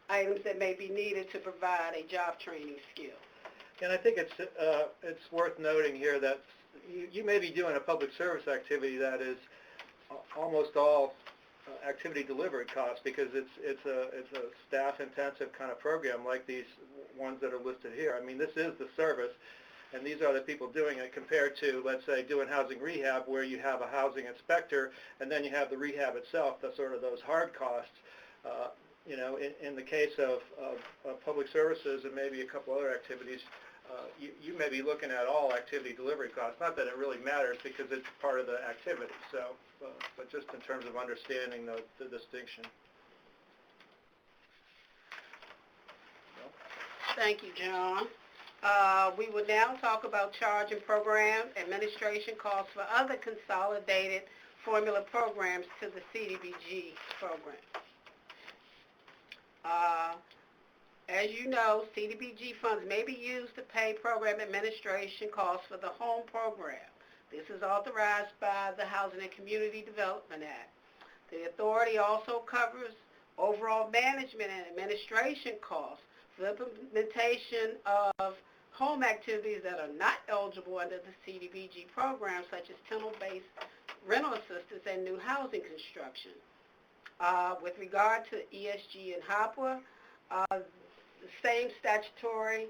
items that may be needed to provide a job training skill. And I think it's worth noting here that you may be doing a public service activity that is almost all activity delivery costs, because it's a staff-intensive kind of program like these ones that are listed here. I mean, this is the service, and these are the people doing it, compared to, let's say, doing housing rehab, where you have a housing inspector and then you have the rehab itself, the sort of those hard costs. In the case of public services and maybe a couple other activities, you may be looking at all activity delivery costs. Not that it really matters, because it's part of the activity. So, but just in terms of understanding the distinction. Thank you, John. We will now talk about charge and program administration costs for other consolidated formula programs to the CDBG program. As you know, CDBG funds may be used to pay program administration costs for the home program. This is authorized by the Housing and Community Development Act. The authority also covers overall management and administration costs for the implementation of home activities that are not eligible under the CDBG program, such as tenant-based rental assistance and new housing construction. With regard to ESG and HOPWA, the same statutory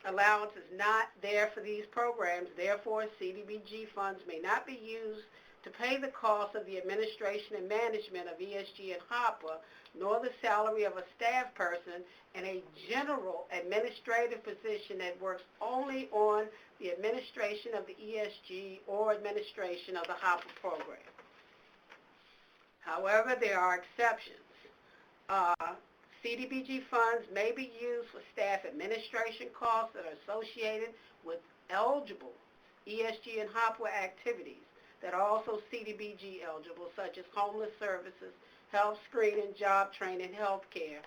allowance is not there for these programs. Therefore, CDBG funds may not be used to pay the cost of the administration and management of ESG and HOPWA, nor the salary of a staff person in a general administrative position that works only on the administration of the ESG or administration of the HOPWA program. However, there are exceptions. CDBG funds may be used for staff administration costs that are associated with eligible ESG and HOPWA activities that are also CDBG eligible, such as homeless services, health screening, job training, health care.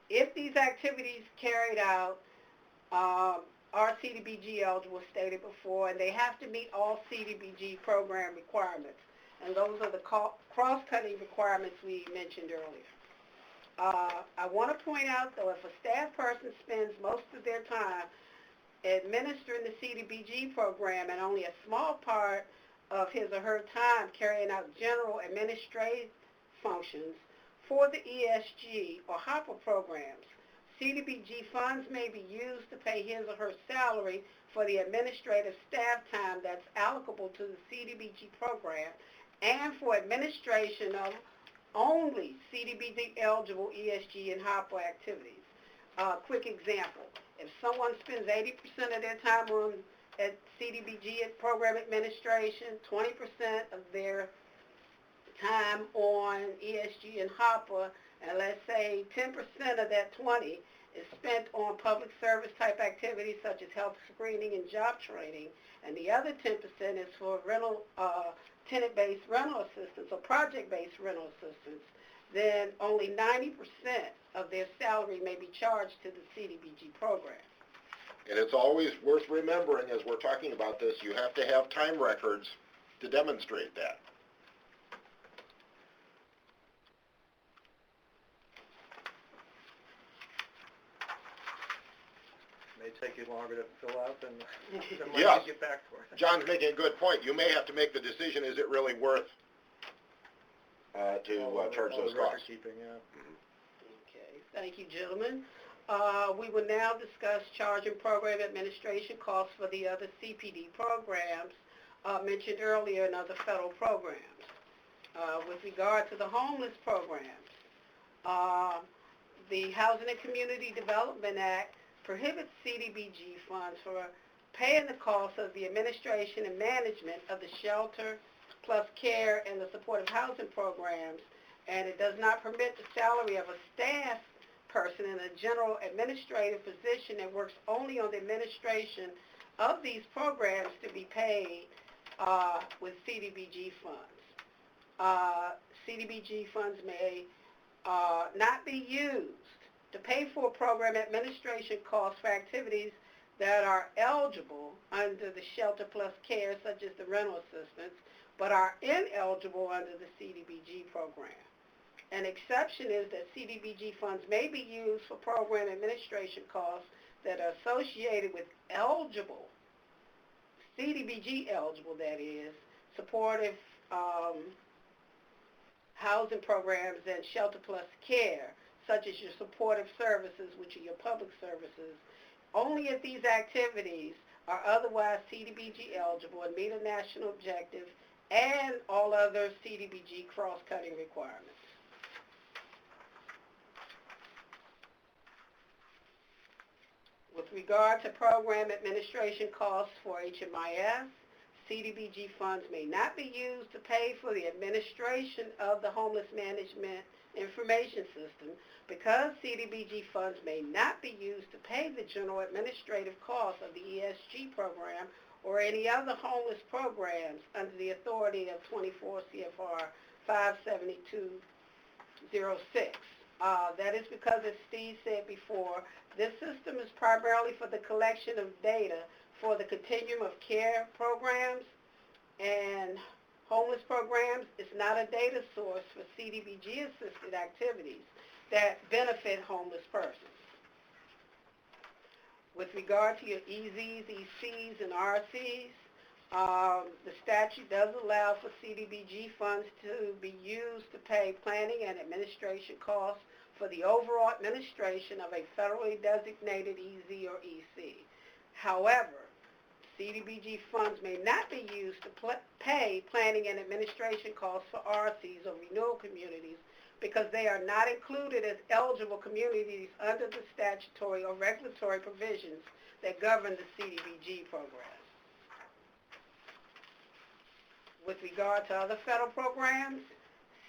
If these activities carried out are CDBG eligible, as stated before, and they have to meet all CDBG program requirements. And those are the cross-cutting requirements we mentioned earlier. I want to point out, though, if a staff person spends most of their time administering the CDBG program and only a small part of his or her time carrying out general administrative functions for the ESG or HOPWA programs, CDBG funds may be used to pay his or her salary for the administrative staff time that's allocable to the CDBG program and for administration of only CDBG-eligible ESG and HOPWA activities. Quick example, if someone spends 80% of their time at CDBG program administration, 20% of their time on ESG and HOPWA, and let's say 10% of that 20 is spent on public service type activities such as health screening and job training, and the other 10% is for rental, tenant-based rental assistance or project-based rental assistance, then only 90% of their salary may be charged to the CDBG program. And it's always worth remembering as we're talking about this, you have to have time records to demonstrate that. May take you longer to fill out than Yes. get back for it. John's making a good point. You may have to make the decision, is it really worth to charge those costs? Keeping, yeah. Okay, thank you, gentlemen. We will now discuss charging program administration costs for the other CPD programs mentioned earlier and other federal programs. With regard to the homeless programs, the Housing and Community Development Act prohibits CDBG funds for paying the costs of the administration and management of the shelter plus care and the supportive housing programs, and it does not permit the salary of a staff person in a general administrative position that works only on the administration of these programs to be paid with CDBG funds. CDBG funds may not be used to pay for program administration costs for activities that are eligible under the Shelter Plus Care, such as the rental assistance, but are ineligible under the CDBG program. An exception is that CDBG funds may be used for program administration costs that are associated with eligible, CDBG eligible, that is, supportive housing programs and Shelter Plus Care, such as your supportive services, which are your public services, only if these activities are otherwise CDBG eligible and meet a national objective and all other CDBG cross-cutting requirements. With regard to program administration costs for HMIS, CDBG funds may not be used to pay for the administration of the Homeless Management Information System because CDBG funds may not be used to pay the general administrative costs of the ESG program or any other homeless programs under the authority of 24 CFR 57206. That is because, as Steve said before, this system is primarily for the collection of data for the continuum of care programs and homeless programs. It's not a data source for CDBG-assisted activities that benefit homeless persons. With regard to your EZs, ECs, and RCs, the statute does allow for CDBG funds to be used to pay planning and administration costs for the overall administration of a federally designated EZ or EC. However, CDBG funds may not be used to pay planning and administration costs for RCs or renewal communities because they are not included as eligible communities under the statutory or regulatory provisions that govern the CDBG program. With regard to other federal programs,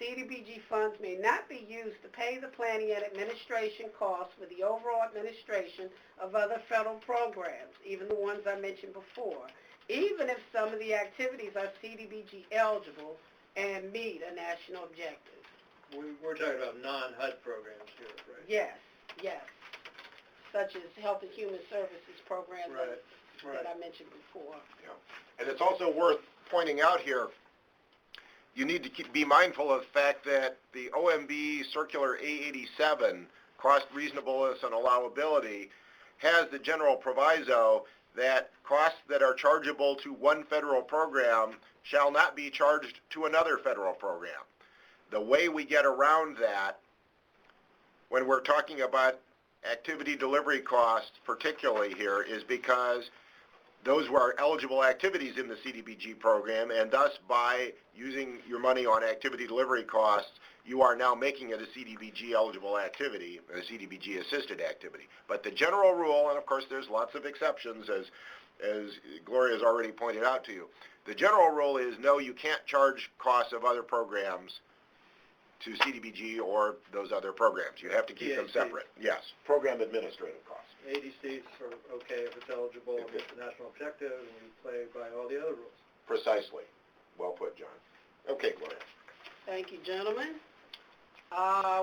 CDBG funds may not be used to pay the planning and administration costs for the overall administration of other federal programs, even the ones I mentioned before, even if some of the activities are CDBG eligible and meet a national objective. We're talking about non-HUD programs here, right? Yes, yes, such as Health and Human Services programs that I mentioned before. Yeah. And it's also worth pointing out here, you need to be mindful of the fact that the OMB Circular A87, cost reasonableness and allowability, has the general proviso that costs that are chargeable to one federal program shall not be charged to another federal program. The way we get around that when we're talking about activity delivery costs particularly here is because those were eligible activities in the CDBG program, and thus by using your money on activity delivery costs, you are now making it a CDBG eligible activity, a CDBG assisted activity. But the general rule, and of course there's lots of exceptions as Gloria has already pointed out to you, the general rule is no, you can't charge costs of other programs to CDBG or those other programs. You have to keep them separate. Yes, program administrative costs. ADCs are okay if it's eligible and it's a national objective, and you play by all the other rules. Precisely. Well put, John. Okay, Gloria. Thank you, gentlemen.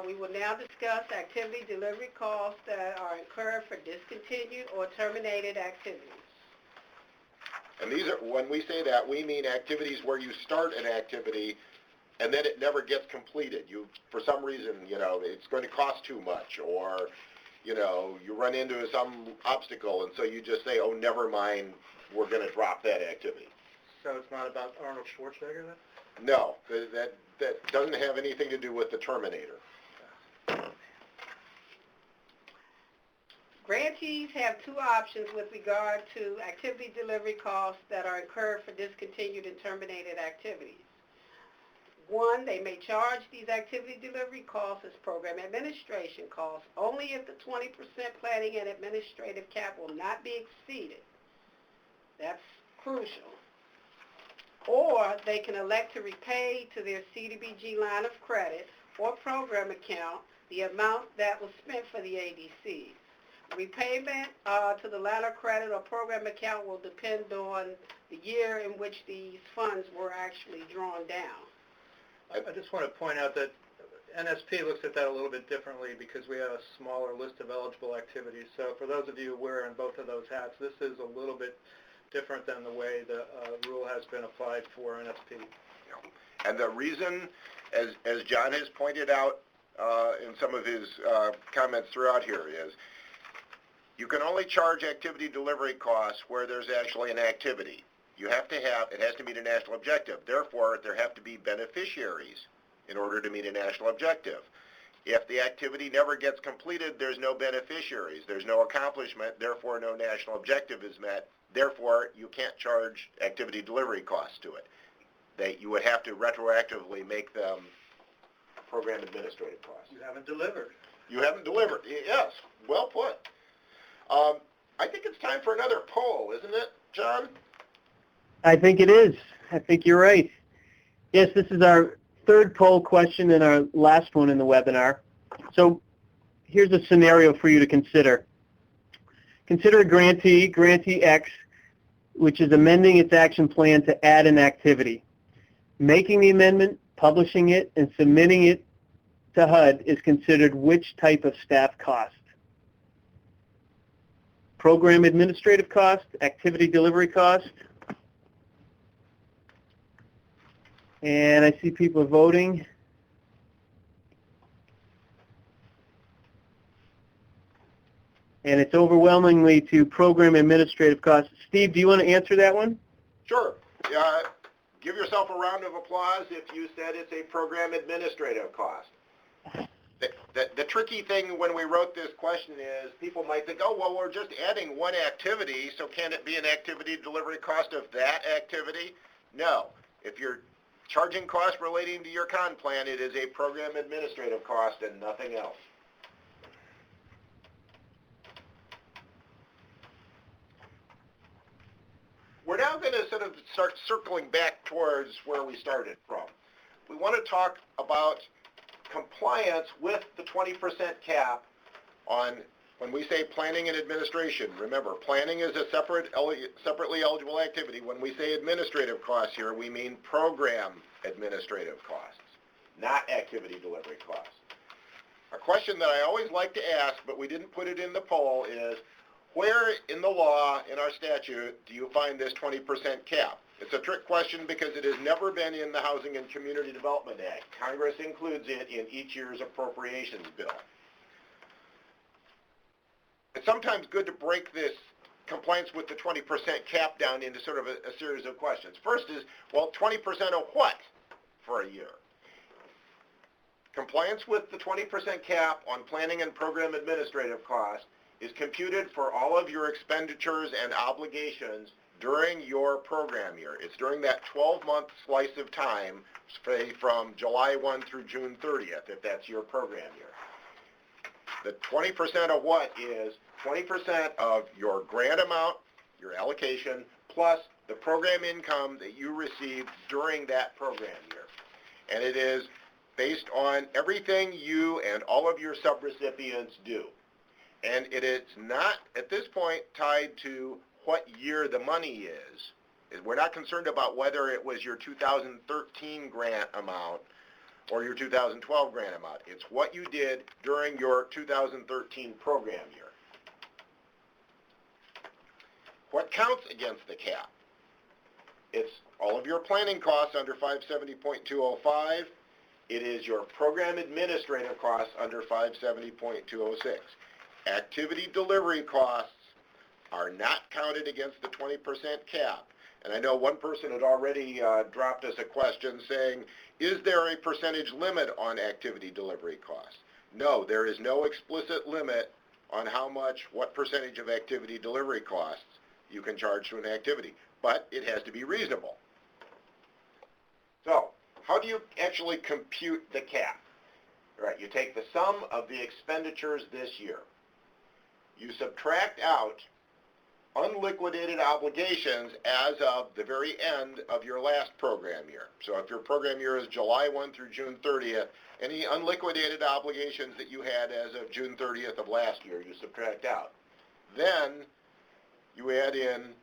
We will now discuss activity delivery costs that are incurred for discontinued or terminated activities. And these are, when we say that, we mean activities where you start an activity and then it never gets completed. You, for some reason, it's going to cost too much, or, you run into some obstacle, and so you just say, oh, never mind, we're going to drop that activity. So it's not about Arnold Schwarzenegger then? No, that doesn't have anything to do with the Terminator. Grantees have two options with regard to activity delivery costs that are incurred for discontinued and terminated activities. One, they may charge these activity delivery costs as program administration costs only if the 20% planning and administrative cap will not be exceeded. That's crucial. Or they can elect to repay to their CDBG line of credit or program account the amount that was spent for the ADCs. Repayment to the line of credit or program account will depend on the year in which these funds were actually drawn down. I just want to point out that NSP looks at that a little bit differently because we have a smaller list of eligible activities. So for those of you wearing both of those hats, this is a little bit different than the way the rule has been applied for NSP. Yeah. And the reason, as John has pointed out in some of his comments throughout here, is you can only charge activity delivery costs where there's actually an activity. It has to meet a national objective. Therefore, there have to be beneficiaries in order to meet a national objective. If the activity never gets completed, there's no beneficiaries, there's no accomplishment, therefore no national objective is met. Therefore, you can't charge activity delivery costs to it. You would have to retroactively make them program administrative costs. You haven't delivered. You haven't delivered. Yes, well put. I think it's time for another poll, isn't it, John? I think it is. I think you're right. Yes, this is our third poll question and our last one in the webinar. So here's a scenario for you to consider. Consider a grantee X, which is amending its action plan to add an activity. Making the amendment, publishing it, and submitting it to HUD is considered which type of staff cost? Program administrative cost, activity delivery cost? And I see people voting. And it's overwhelmingly to program administrative costs. Steve, do you want to answer that one? Sure. Give yourself a round of applause if you said it's a program administrative cost. The tricky thing when we wrote this question is people might think, oh, well, we're just adding one activity, so can it be an activity delivery cost of that activity? No. If you're charging costs relating to your con plan, it is a program administrative cost and nothing else. We're now going to sort of start circling back towards where we started from. We want to talk about compliance with the 20% cap on When we say planning and administration, remember, planning is a separately eligible activity. When we say administrative costs here, we mean program administrative costs, not activity delivery costs. A question that I always like to ask, but we didn't put it in the poll, is where in the law, in our statute, do you find this 20% cap? It's a trick question because it has never been in the Housing and Community Development Act. Congress includes it in each year's appropriations bill. It's sometimes good to break this compliance with the 20% cap down into sort of a series of questions. First is, well, 20% of what for a year? Compliance with the 20% cap on planning and program administrative costs is computed for all of your expenditures and obligations during your program year. It's during that 12-month slice of time, say from July 1 through June 30th, if that's your program year. The 20% of what is 20% of your grant amount, your allocation, plus the program income that you received during that program year. And it is based on everything you and all of your subrecipients do. And it is not, at this point, tied to what year the money is. We're not concerned about whether it was your 2013 grant amount or your 2012 grant amount. It's what you did during your 2013 program year. What counts against the cap? It's all of your planning costs under 570.205. It is your program administrative costs under 570.206. Activity delivery costs are not counted against the 20% cap. And I know one person had already dropped us a question saying, is there a percentage limit on activity delivery costs? No, there is no explicit limit on what percentage of activity delivery costs you can charge to an activity, but it has to be reasonable. So, how do you actually compute the cap? All right, you take the sum of the expenditures this year. You subtract out unliquidated obligations as of the very end of your last program year. So if your program year is July 1 through June 30th, any unliquidated obligations that you had as of June 30th of last year, you subtract out. Then you add in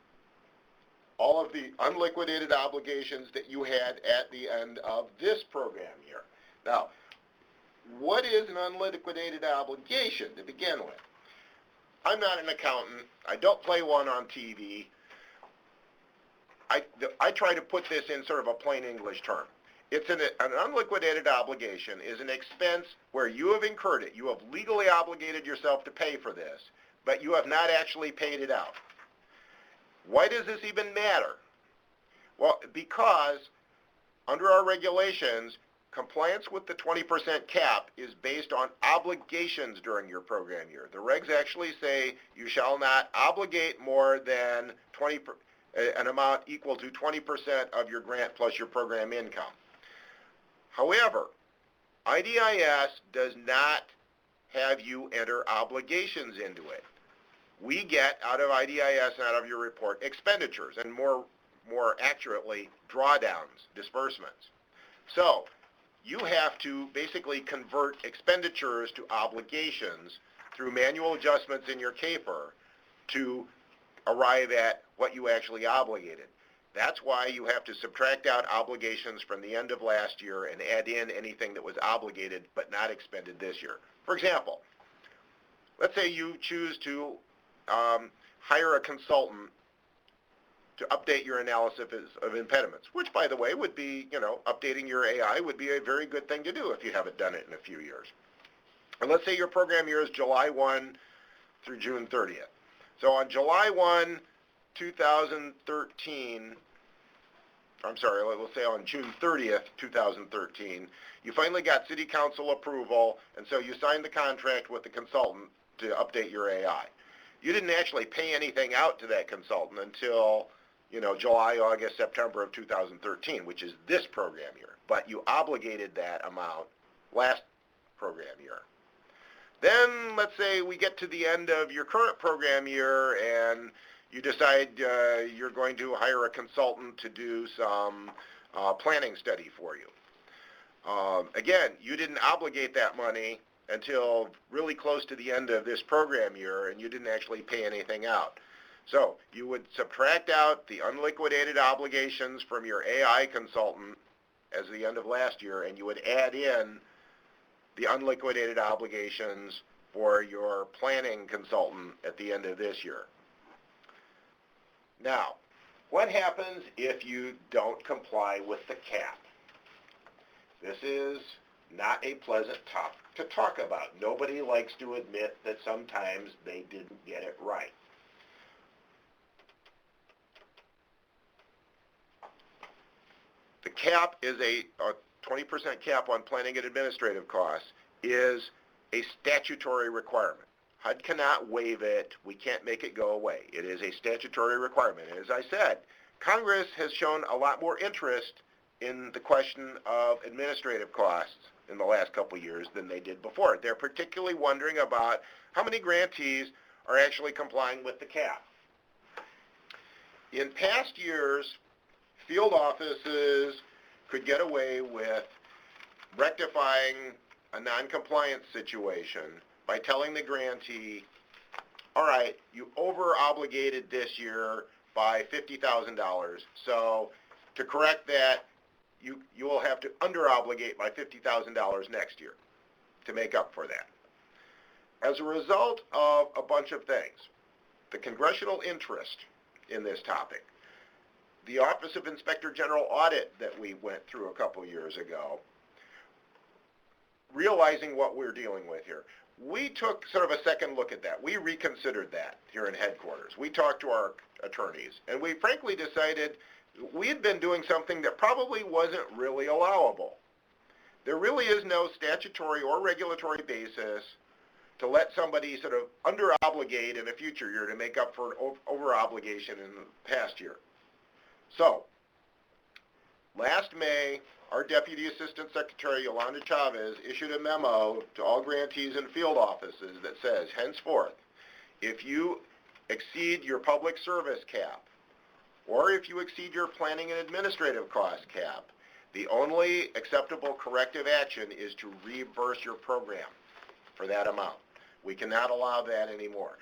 all of the unliquidated obligations that you had at the end of this program year. Now, what is an unliquidated obligation to begin with? I'm not an accountant. I don't play one on TV. I try to put this in sort of a plain English term. It's an unliquidated obligation is an expense where you have incurred it. You have legally obligated yourself to pay for this, but you have not actually paid it out. Why does this even matter? Well, because under our regulations, compliance with the 20% cap is based on obligations during your program year. The regs actually say you shall not obligate more than an amount equal to 20% of your grant plus your program income. However, IDIS does not have you enter obligations into it. We get out of IDIS and out of your report expenditures and more accurately drawdowns, disbursements. So you have to basically convert expenditures to obligations through manual adjustments in your CAPR to arrive at what you actually obligated. That's why you have to subtract out obligations from the end of last year and add in anything that was obligated but not expended this year. For example, let's say you choose to hire a consultant to update your analysis of impediments, which, by the way, would be, updating your AI would be a very good thing to do if you haven't done it in a few years. And let's say your program year is July 1 through June 30th. So on July 1, 2013, let's say on June 30th, 2013, you finally got City Council approval, and so you signed the contract with the consultant to update your AI. You didn't actually pay anything out to that consultant until July, August, September of 2013, which is this program year. But you obligated that amount last program year. Then let's say we get to the end of your current program year and you decide you're going to hire a consultant to do some planning study for you. Again, you didn't obligate that money until really close to the end of this program year, and you didn't actually pay anything out. So you would subtract out the unliquidated obligations from your AI consultant as the end of last year, and you would add in the unliquidated obligations for your planning consultant at the end of this year. Now, what happens if you don't comply with the cap? This is not a pleasant topic to talk about. Nobody likes to admit that sometimes they didn't get it right. The cap is a 20% cap on planning and administrative costs is a statutory requirement. HUD cannot waive it. We can't make it go away. It is a statutory requirement. And as I said, Congress has shown a lot more interest in the question of administrative costs in the last couple of years than they did before. They're particularly wondering about how many grantees are actually complying with the cap. In past years, field offices could get away with rectifying a non-compliance situation by telling the grantee, all right, you over-obligated this year by $50,000, so to correct that, you will have to under-obligate by $50,000 next year to make up for that. As a result of a bunch of things, the congressional interest in this topic, the Office of Inspector General audit that we went through a couple years ago, realizing what we're dealing with here, we took sort of a second look at that. We reconsidered that here in headquarters. We talked to our attorneys, and we frankly decided we had been doing something that probably wasn't really allowable. There really is no statutory or regulatory basis to let somebody sort of under-obligate in a future year to make up for an over-obligation in the past year. So, last May, our Deputy Assistant Secretary, Yolanda Chavez, issued a memo to all grantees and field offices that says, henceforth, if you exceed your public service cap, or if you exceed your planning and administrative cost cap, the only acceptable corrective action is to reimburse your program for that amount. We cannot allow that anymore.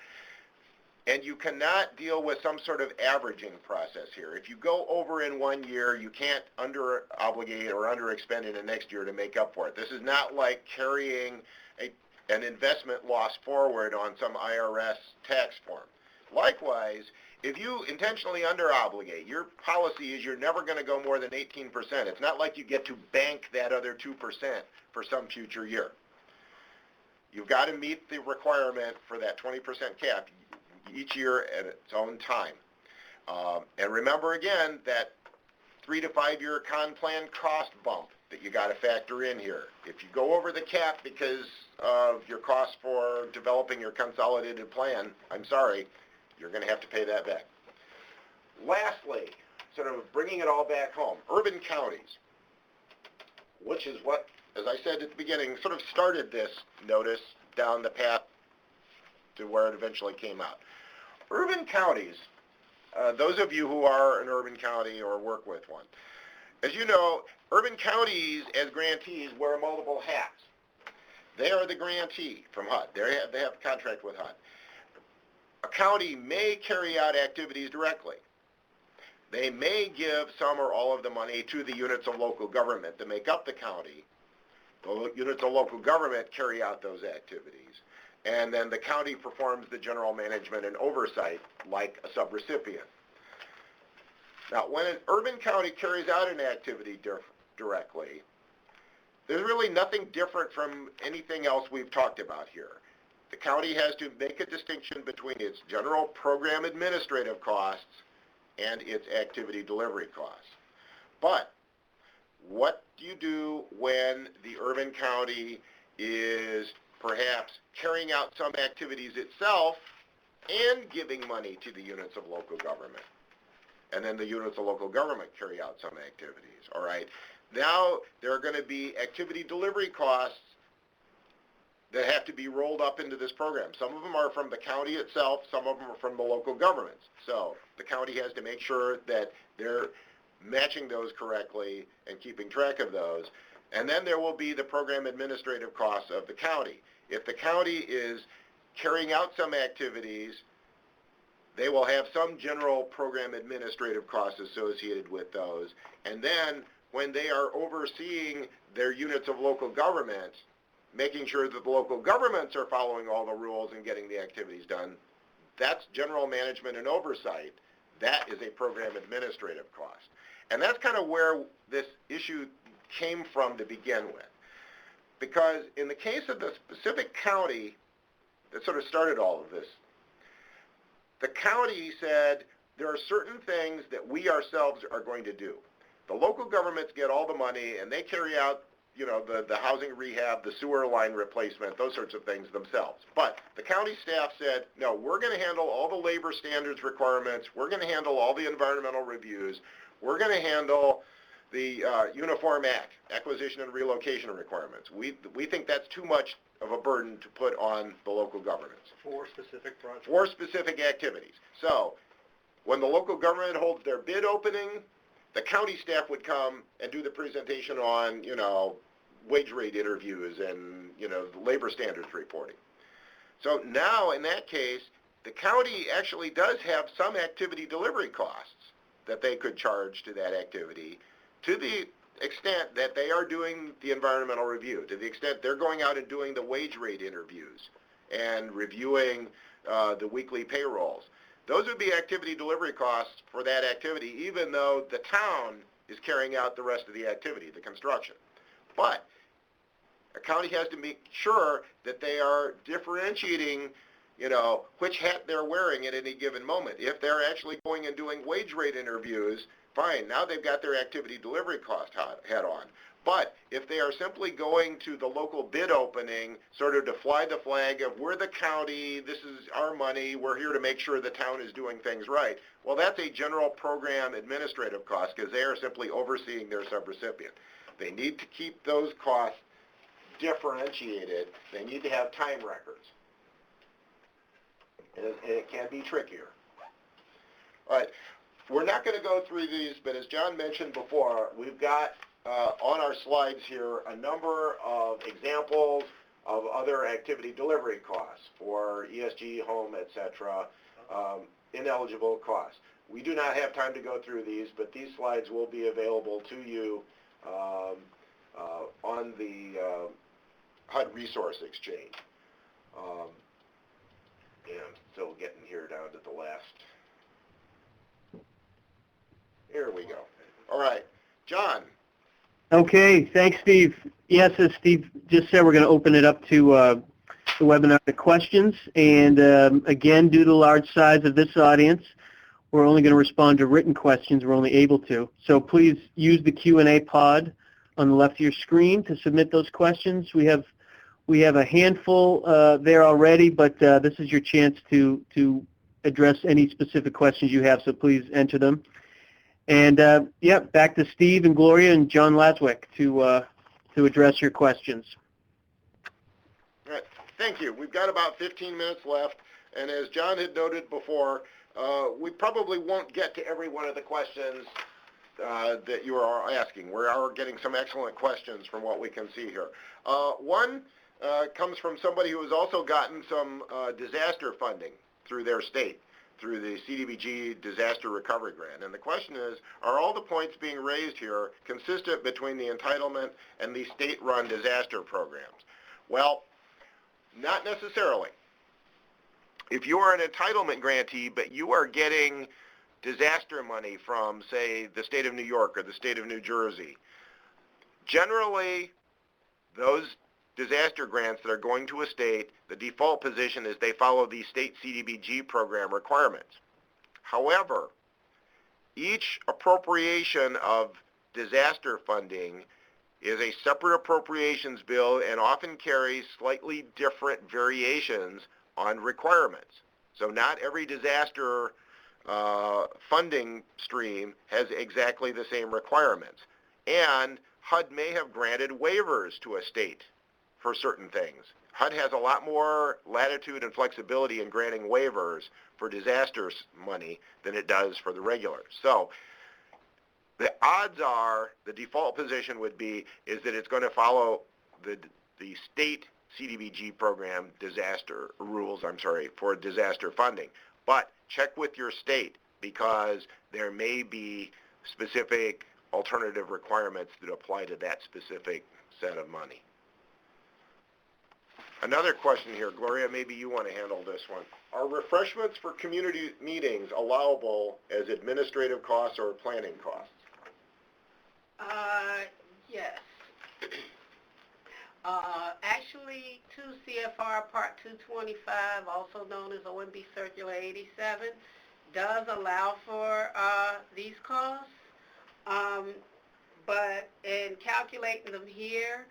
And you cannot deal with some sort of averaging process here. If you go over in one year, you can't under-obligate or under-expend in the next year to make up for it. This is not like carrying an investment loss forward on some IRS tax form. Likewise, if you intentionally under-obligate, your policy is you're never going to go more than 18%. It's not like you get to bank that other 2% for some future year. You've got to meet the requirement for that 20% cap each year at its own time. And remember again that 3 to 5 year con plan cost bump that you got to factor in here. If you go over the cap because of your cost for developing your consolidated plan, I'm sorry, you're going to have to pay that back. Lastly, sort of bringing it all back home, urban counties, which is what, as I said at the beginning, sort of started this notice down the path to where it eventually came out. Urban counties, those of you who are an urban county or work with one, as you know, urban counties as grantees wear multiple hats. They are the grantee from HUD. They have a contract with HUD. A county may carry out activities directly. They may give some or all of the money to the units of local government that make up the county. The units of local government carry out those activities. And then the county performs the general management and oversight like a subrecipient. Now, when an urban county carries out an activity directly, there's really nothing different from anything else we've talked about here. The county has to make a distinction between its general program administrative costs and its activity delivery costs. But what do you do when the urban county is perhaps carrying out some activities itself and giving money to the units of local government? And then the units of local government carry out some activities, all right? Now there are going to be activity delivery costs that have to be rolled up into this program. Some of them are from the county itself, some of them are from the local governments. So the county has to make sure that they're matching those correctly and keeping track of those. And then there will be the program administrative costs of the county. If the county is carrying out some activities, they will have some general program administrative costs associated with those. And then when they are overseeing their units of local government, making sure that the local governments are following all the rules and getting the activities done, that's general management and oversight. That is a program administrative cost. And that's kind of where this issue came from to begin with. Because in the case of the specific county that sort of started all of this, the county said there are certain things that we ourselves are going to do. The local governments get all the money and they carry out, you know, the housing rehab, the sewer line replacement, those sorts of things themselves. But the county staff said, no, we're going to handle all the labor standards requirements. We're going to handle all the environmental reviews. We're going to handle the Uniform Act, acquisition and relocation requirements. We think that's too much of a burden to put on the local governments. For specific projects. For specific activities. So when the local government holds their bid opening, the county staff would come and do the presentation on, you know, wage rate interviews and, you know, labor standards reporting. So now in that case, the county actually does have some activity delivery costs that they could charge to that activity, to the extent that they are doing the environmental review, to the extent they're going out and doing the wage rate interviews and reviewing the weekly payrolls. Those would be activity delivery costs for that activity, even though the town is carrying out the rest of the activity, the construction. But a county has to make sure that they are differentiating, you know, which hat they're wearing at any given moment. If they're actually going and doing wage rate interviews, fine, now they've got their activity delivery cost hat on. But if they are simply going to the local bid opening, sort of to fly the flag of we're the county, this is our money, we're here to make sure the town is doing things right, well, that's a general program administrative cost because they are simply overseeing their subrecipient. They need to keep those costs differentiated. They need to have time records. And it can be trickier. All right. We're not going to go through these, but as John mentioned before, we've got on our slides here a number of examples of other activity delivery costs for ESG, home, etc., ineligible costs. We do not have time to go through these, but these slides will be available to you on the HUD Resource Exchange. And still getting here down to the last. Here we go. All right. John. Okay, thanks, Steve. Yes, as Steve just said, we're going to open it up to the webinar to questions. And again, due to the large size of this audience, we're only going to respond to written questions. We're only able to. So please use the Q&A pod on the left of your screen to submit those questions. We have a handful there already, but this is your chance to address any specific questions you have, so please enter them. And yeah, back to Steve and Gloria and John Laswick to address your questions. All right, thank you. We've got about 15 minutes left, and as John had noted before, we probably won't get to every one of the questions that you are asking. We are getting some excellent questions from what we can see here. One comes from somebody who has also gotten some disaster funding through their state, through the CDBG Disaster Recovery Grant. And the question is, are all the points being raised here consistent between the entitlement and the state-run disaster programs? Well, not necessarily. If you are an entitlement grantee, but you are getting disaster money from, say, the state of New York or the state of New Jersey, generally, those disaster grants that are going to a state, the default position is they follow the state CDBG program requirements. However, each appropriation of disaster funding is a separate appropriations bill and often carries slightly different variations on requirements. So not every disaster funding stream has exactly the same requirements. And HUD may have granted waivers to a state for certain things. HUD has a lot more latitude and flexibility in granting waivers for disaster money than it does for the regular. So the odds are the default position would be is that it's going to follow the state CDBG program disaster rules, for disaster funding. But check with your state because there may be specific alternative requirements that apply to that specific set of money. Another question here, Gloria, maybe you want to handle this one. Are refreshments for community meetings allowable as administrative costs or planning costs? Yes. Actually, 2 CFR Part 225, also known as OMB Circular 87, does allow for these costs, but in calculating them here,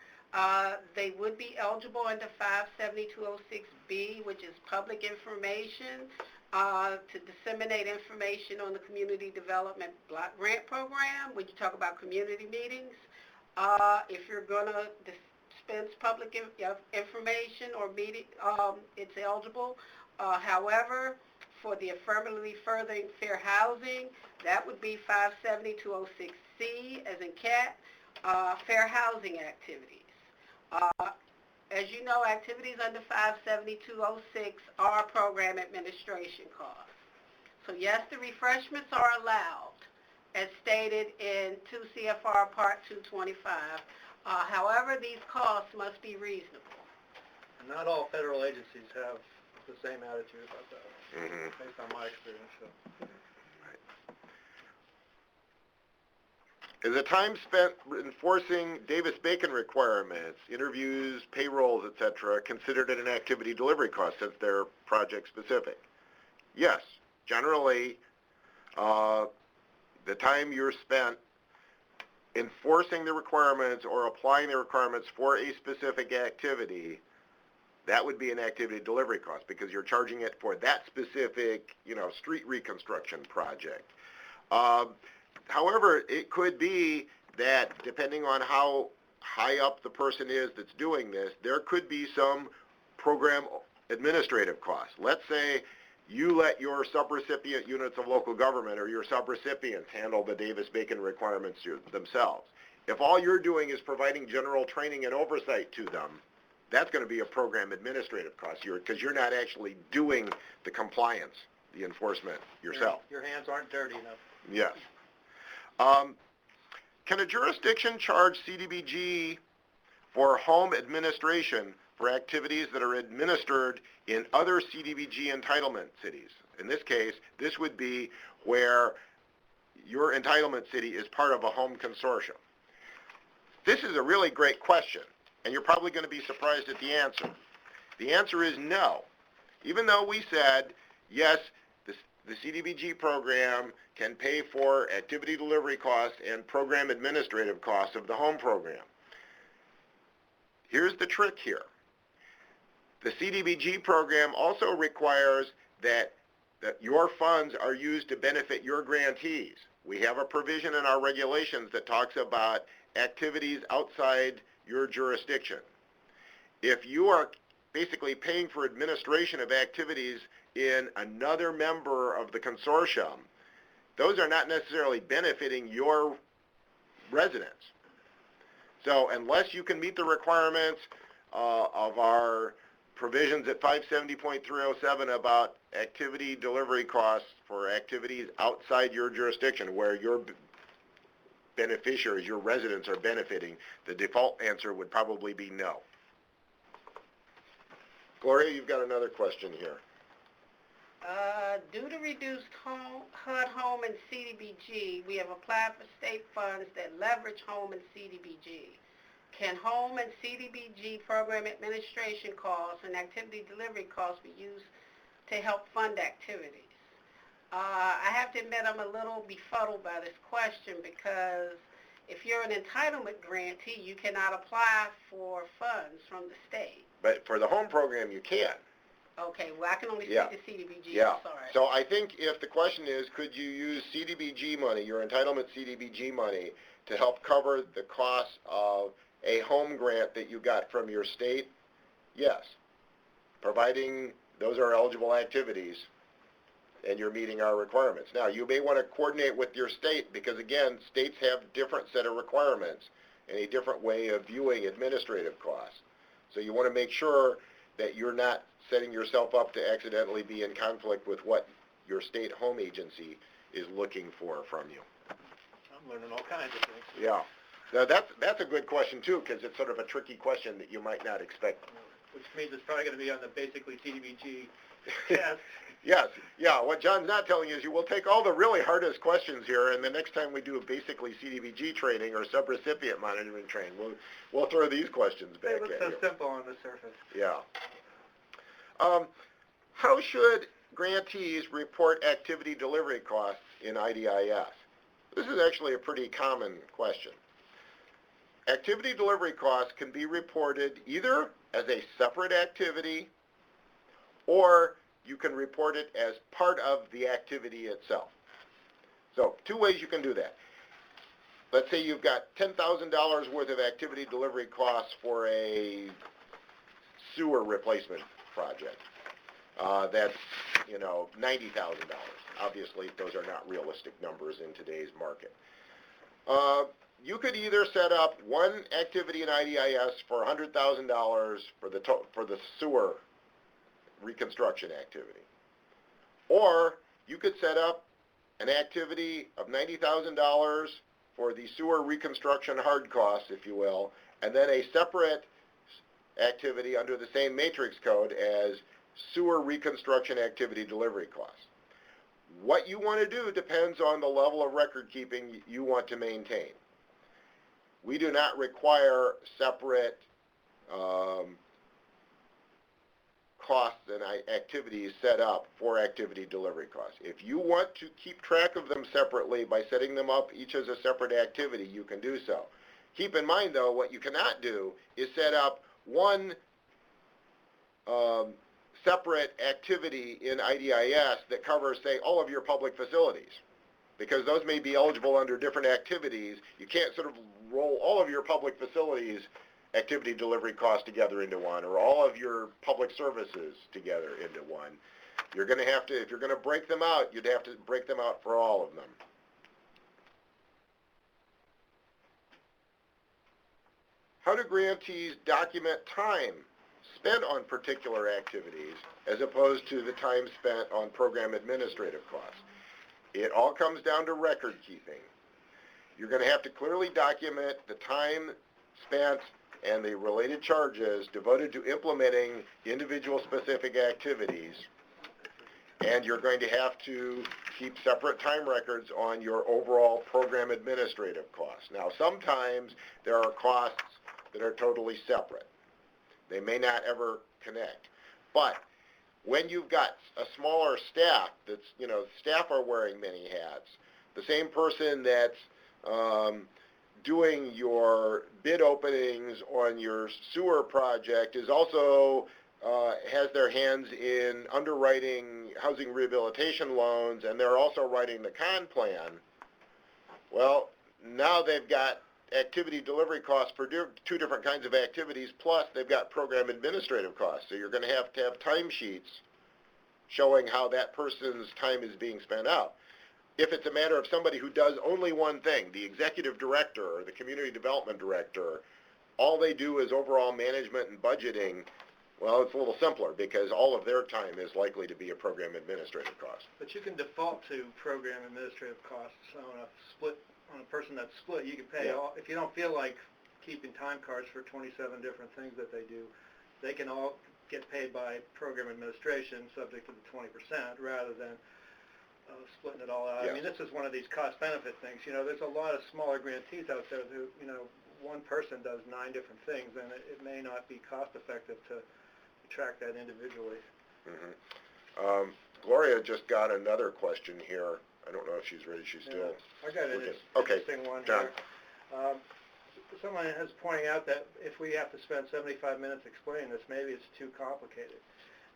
they would be eligible under 57206B, which is public information, to disseminate information on the Community Development Block Grant Program when you talk about community meetings. If you're going to dispense public information or meeting, it's eligible. However, for the affirmatively furthering fair housing, that would be 57206C, as in cat, fair housing activities. As you know, activities under 57206 are program administration costs. So yes, the refreshments are allowed, as stated in 2 CFR Part 225. However, these costs must be reasonable. And not all federal agencies have the same attitude about that, based on my experience. So. Is the time spent enforcing Davis-Bacon requirements, interviews, payrolls, etc., considered an activity delivery cost since they're project specific? Yes. Generally, the time you're spent enforcing the requirements or applying the requirements for a specific activity, that would be an activity delivery cost because you're charging it for that specific, street reconstruction project. However, it could be that depending on how high up the person is that's doing this, there could be some program administrative costs. Let's say you let your subrecipient units of local government or your subrecipients handle the Davis-Bacon requirements themselves. If all you're doing is providing general training and oversight to them, that's going to be a program administrative cost because you're not actually doing the compliance, the enforcement yourself. Your hands aren't dirty enough. Yes. Can a jurisdiction charge CDBG for home administration for activities that are administered in other CDBG entitlement cities? In this case, this would be where your entitlement city is part of a home consortium. This is a really great question, and you're probably going to be surprised at the answer. The answer is no. Even though we said, yes, the CDBG program can pay for activity delivery costs and program administrative costs of the home program. Here's the trick here. The CDBG program also requires that your funds are used to benefit your grantees. We have a provision in our regulations that talks about activities outside your jurisdiction. If you are basically paying for administration of activities in another member of the consortium, those are not necessarily benefiting your residents. So unless you can meet the requirements of our provisions at 570.307 about activity delivery costs for activities outside your jurisdiction where your beneficiaries, your residents are benefiting, the default answer would probably be no. Gloria, you've got another question here. Due to reduced HUD home and CDBG, we have applied for state funds that leverage home and CDBG. Can home and CDBG program administration costs and activity delivery costs be used to help fund activities? I have to admit I'm a little befuddled by this question because if you're an entitlement grantee, you cannot apply for funds from the state. But for the home program, you can. Okay, well, I can only speak to CDBG, Yeah. I'm sorry. So I think if the question is, could you use CDBG money, your entitlement CDBG money, to help cover the cost of a home grant that you got from your state? Yes. Providing those are eligible activities, and you're meeting our requirements. Now, you may want to coordinate with your state because, again, states have a different set of requirements and a different way of viewing administrative costs. So you want to make sure that you're not setting yourself up to accidentally be in conflict with what your state home agency is looking for from you. I'm learning all kinds of things. Yeah. Now, that's a good question, too, because it's sort of a tricky question that you might not expect. Which means it's probably going to be on the basically CDBG test. Yes, yeah, what John's not telling you is you will take all the really hardest questions here, and the next time we do a basically CDBG training or subrecipient monitoring training, we'll throw these questions back They at look you. so simple on the surface. Yeah. How should grantees report activity delivery costs in IDIS? This is actually a pretty common question. Activity delivery costs can be reported either as a separate activity or you can report it as part of the activity itself. So, two ways you can do that. Let's say you've got $10,000 worth of activity delivery costs for a sewer replacement project. That's, $90,000. Obviously, those are not realistic numbers in today's market. You could either set up one activity in IDIS for $100,000 for the sewer reconstruction activity. Or you could set up an activity of $90,000 for the sewer reconstruction hard costs, if you will, and then a separate activity under the same matrix code as sewer reconstruction activity delivery costs. What you want to do depends on the level of record keeping you want to maintain. We do not require separate costs and activities set up for activity delivery costs. If you want to keep track of them separately by setting them up each as a separate activity, you can do so. Keep in mind, though, what you cannot do is set up one separate activity in IDIS that covers, say, all of your public facilities, because those may be eligible under different activities. You can't sort of roll all of your public facilities activity delivery costs together into one, or all of your public services together into one. You're going to have to, if you're going to break them out, you'd have to break them out for all of them. How do grantees document time spent on particular activities as opposed to the time spent on program administrative costs? It all comes down to record keeping. You're going to have to clearly document the time spent and the related charges devoted to implementing individual specific activities, and you're going to have to keep separate time records on your overall program administrative costs. Now, sometimes there are costs that are totally separate. They may not ever connect. But when you've got a smaller staff that's, staff are wearing many hats, the same person that's doing your bid openings on your sewer project is also has their hands in underwriting housing rehabilitation loans, and they're also writing the con plan. Well, now they've got activity delivery costs for two different kinds of activities, plus they've got program administrative costs. So you're going to have timesheets showing how that person's time is being spent out. If it's a matter of somebody who does only one thing, the executive director or the community development director, all they do is overall management and budgeting, well, it's a little simpler because all of their time is likely to be a program administrative cost. But you can default to program administrative costs on a person that's split. You can pay all, if you don't feel like keeping time cards for 27 different things that they do, they can all get paid by program administration subject to the 20% rather than splitting it all out. Yes. I mean, this is one of these cost-benefit things. There's a lot of smaller grantees out there who, one person does 9 different things, and it may not be cost-effective to track that individually. Mm-hmm. Gloria just got another question here. I don't know if she's ready. She's still... I got an Okay. interesting one John. here. Someone is pointing out that if we have to spend 75 minutes explaining this, maybe it's too complicated.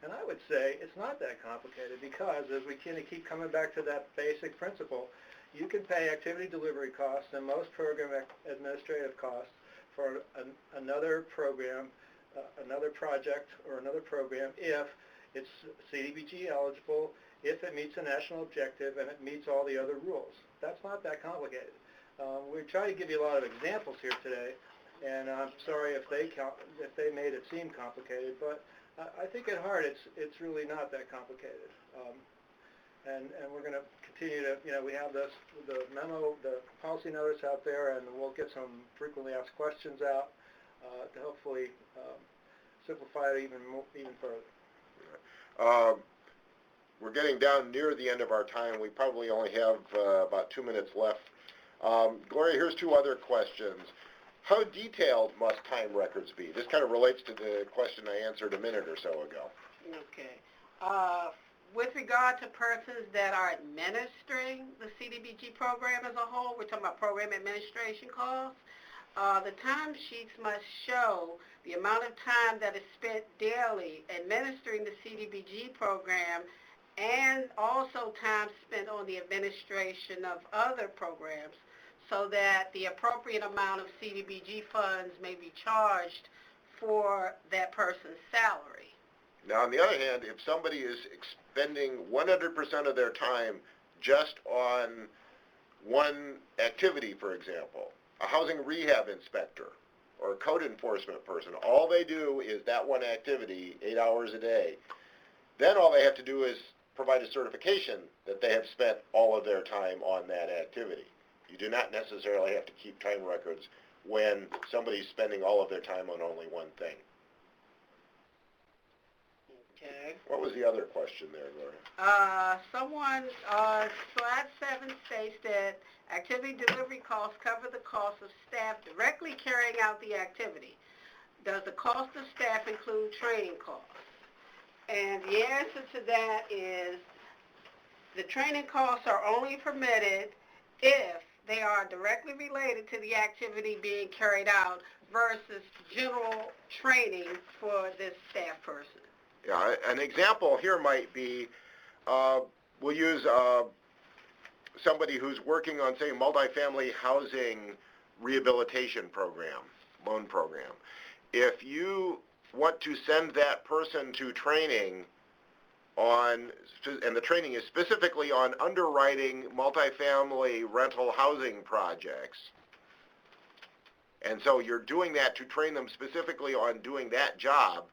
And I would say it's not that complicated because as we kind of keep coming back to that basic principle, you can pay activity delivery costs and most program administrative costs for another program, another project or another program if it's CDBG eligible, if it meets a national objective and it meets all the other rules. That's not that complicated. We try to give you a lot of examples here today, and I'm sorry if they made it seem complicated, but I think at heart it's really not that complicated. And we're going to continue to, we have the memo, the policy notice out there, and we'll get some frequently asked questions out to hopefully simplify it even further. We're getting down near the end of our time. We probably only have about 2 minutes left. Gloria, here's 2 other questions. How detailed must time records be? This kind of relates to the question I answered a minute or so ago. Okay. With regard to persons that are administering the CDBG program as a whole, we're talking about program administration costs, the timesheets must show the amount of time that is spent daily administering the CDBG program and also time spent on the administration of other programs so that the appropriate amount of CDBG funds may be charged for that person's salary. Now, on the other hand, if somebody is expending 100% of their time just on one activity, for example, a housing rehab inspector or a code enforcement person, all they do is that one activity 8 hours a day, then all they have to do is provide a certification that they have spent all of their time on that activity. You do not necessarily have to keep time records when somebody's spending all of their time on only one thing. Okay. What was the other question there, Gloria? Slide 7 states that activity delivery costs cover the cost of staff directly carrying out the activity. Does the cost of staff include training costs? And the answer to that is the training costs are only permitted if they are directly related to the activity being carried out versus general training for this staff person. Yeah, an example here might be, we'll use somebody who's working on, say, multifamily housing rehabilitation program, loan program. If you want to send that person to training on, and the training is specifically on underwriting multifamily rental housing projects, and so you're doing that to train them specifically on doing that job,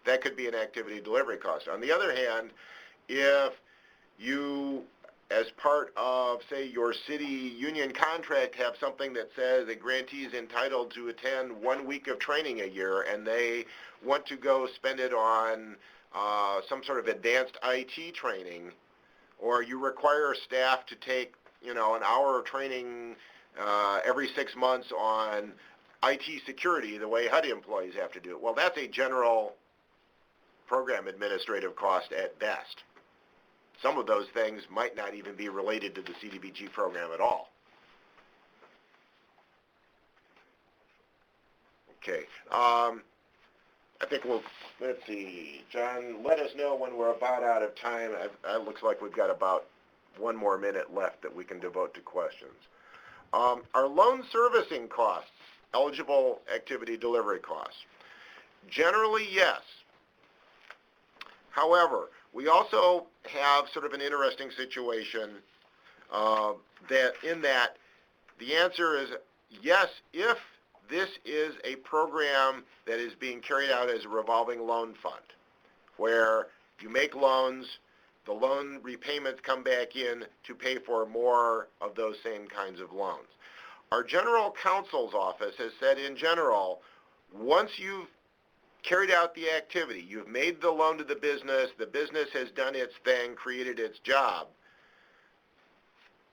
that could be an activity delivery cost. On the other hand, if you, as part of, say, your city union contract, have something that says a grantee is entitled to attend 1 week of training a year, and they want to go spend it on some sort of advanced IT training, or you require staff to take, an hour of training every 6 months on IT security, the way HUD employees have to do it. Well, that's a general program administrative cost at best. Some of those things might not even be related to the CDBG program at all. Okay, I think let's see, John, let us know when we're about out of time. It looks like we've got about 1 more minute left that we can devote to questions. Are loan servicing costs eligible activity delivery costs? Generally, yes. However, we also have sort of an interesting situation that the answer is yes, if this is a program that is being carried out as a revolving loan fund, where you make loans, the loan repayments come back in to pay for more of those same kinds of loans. Our general counsel's office has said in general, once you've carried out the activity, you've made the loan to the business has done its thing, created its job,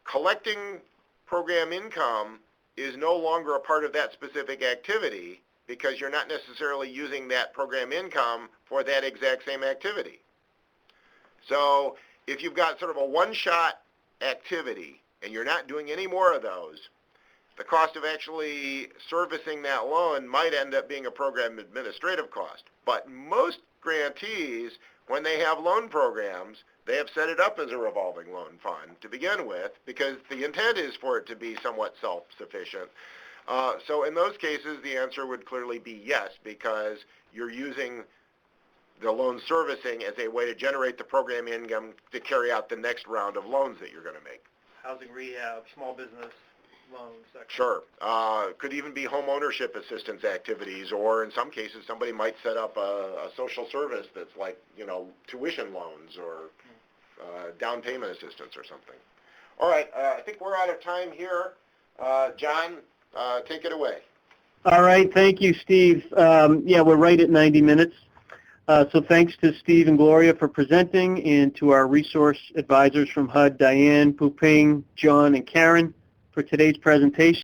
collecting program income is no longer a part of that specific activity because you're not necessarily using that program income for that exact same activity. So if you've got sort of a one-shot activity and you're not doing any more of those, the cost of actually servicing that loan might end up being a program administrative cost. But most grantees, when they have loan programs, they have set it up as a revolving loan fund to begin with because the intent is for it to be somewhat self-sufficient. So in those cases, the answer would clearly be yes, because you're using the loan servicing as a way to generate the program income to carry out the next round of loans that you're going to make. Housing rehab, small business loans. That kind Sure. Could even be home ownership assistance activities, or in some cases, somebody might set up a social service that's like, tuition loans or down payment assistance or something. All right. I think we're out of time here. John, take it away. All right. Thank you, Steve. Yeah, we're right at 90 minutes. So thanks to Steve and Gloria for presenting, and to our resource advisors from HUD, Diane, Puping, John, and Karen, for today's presentation.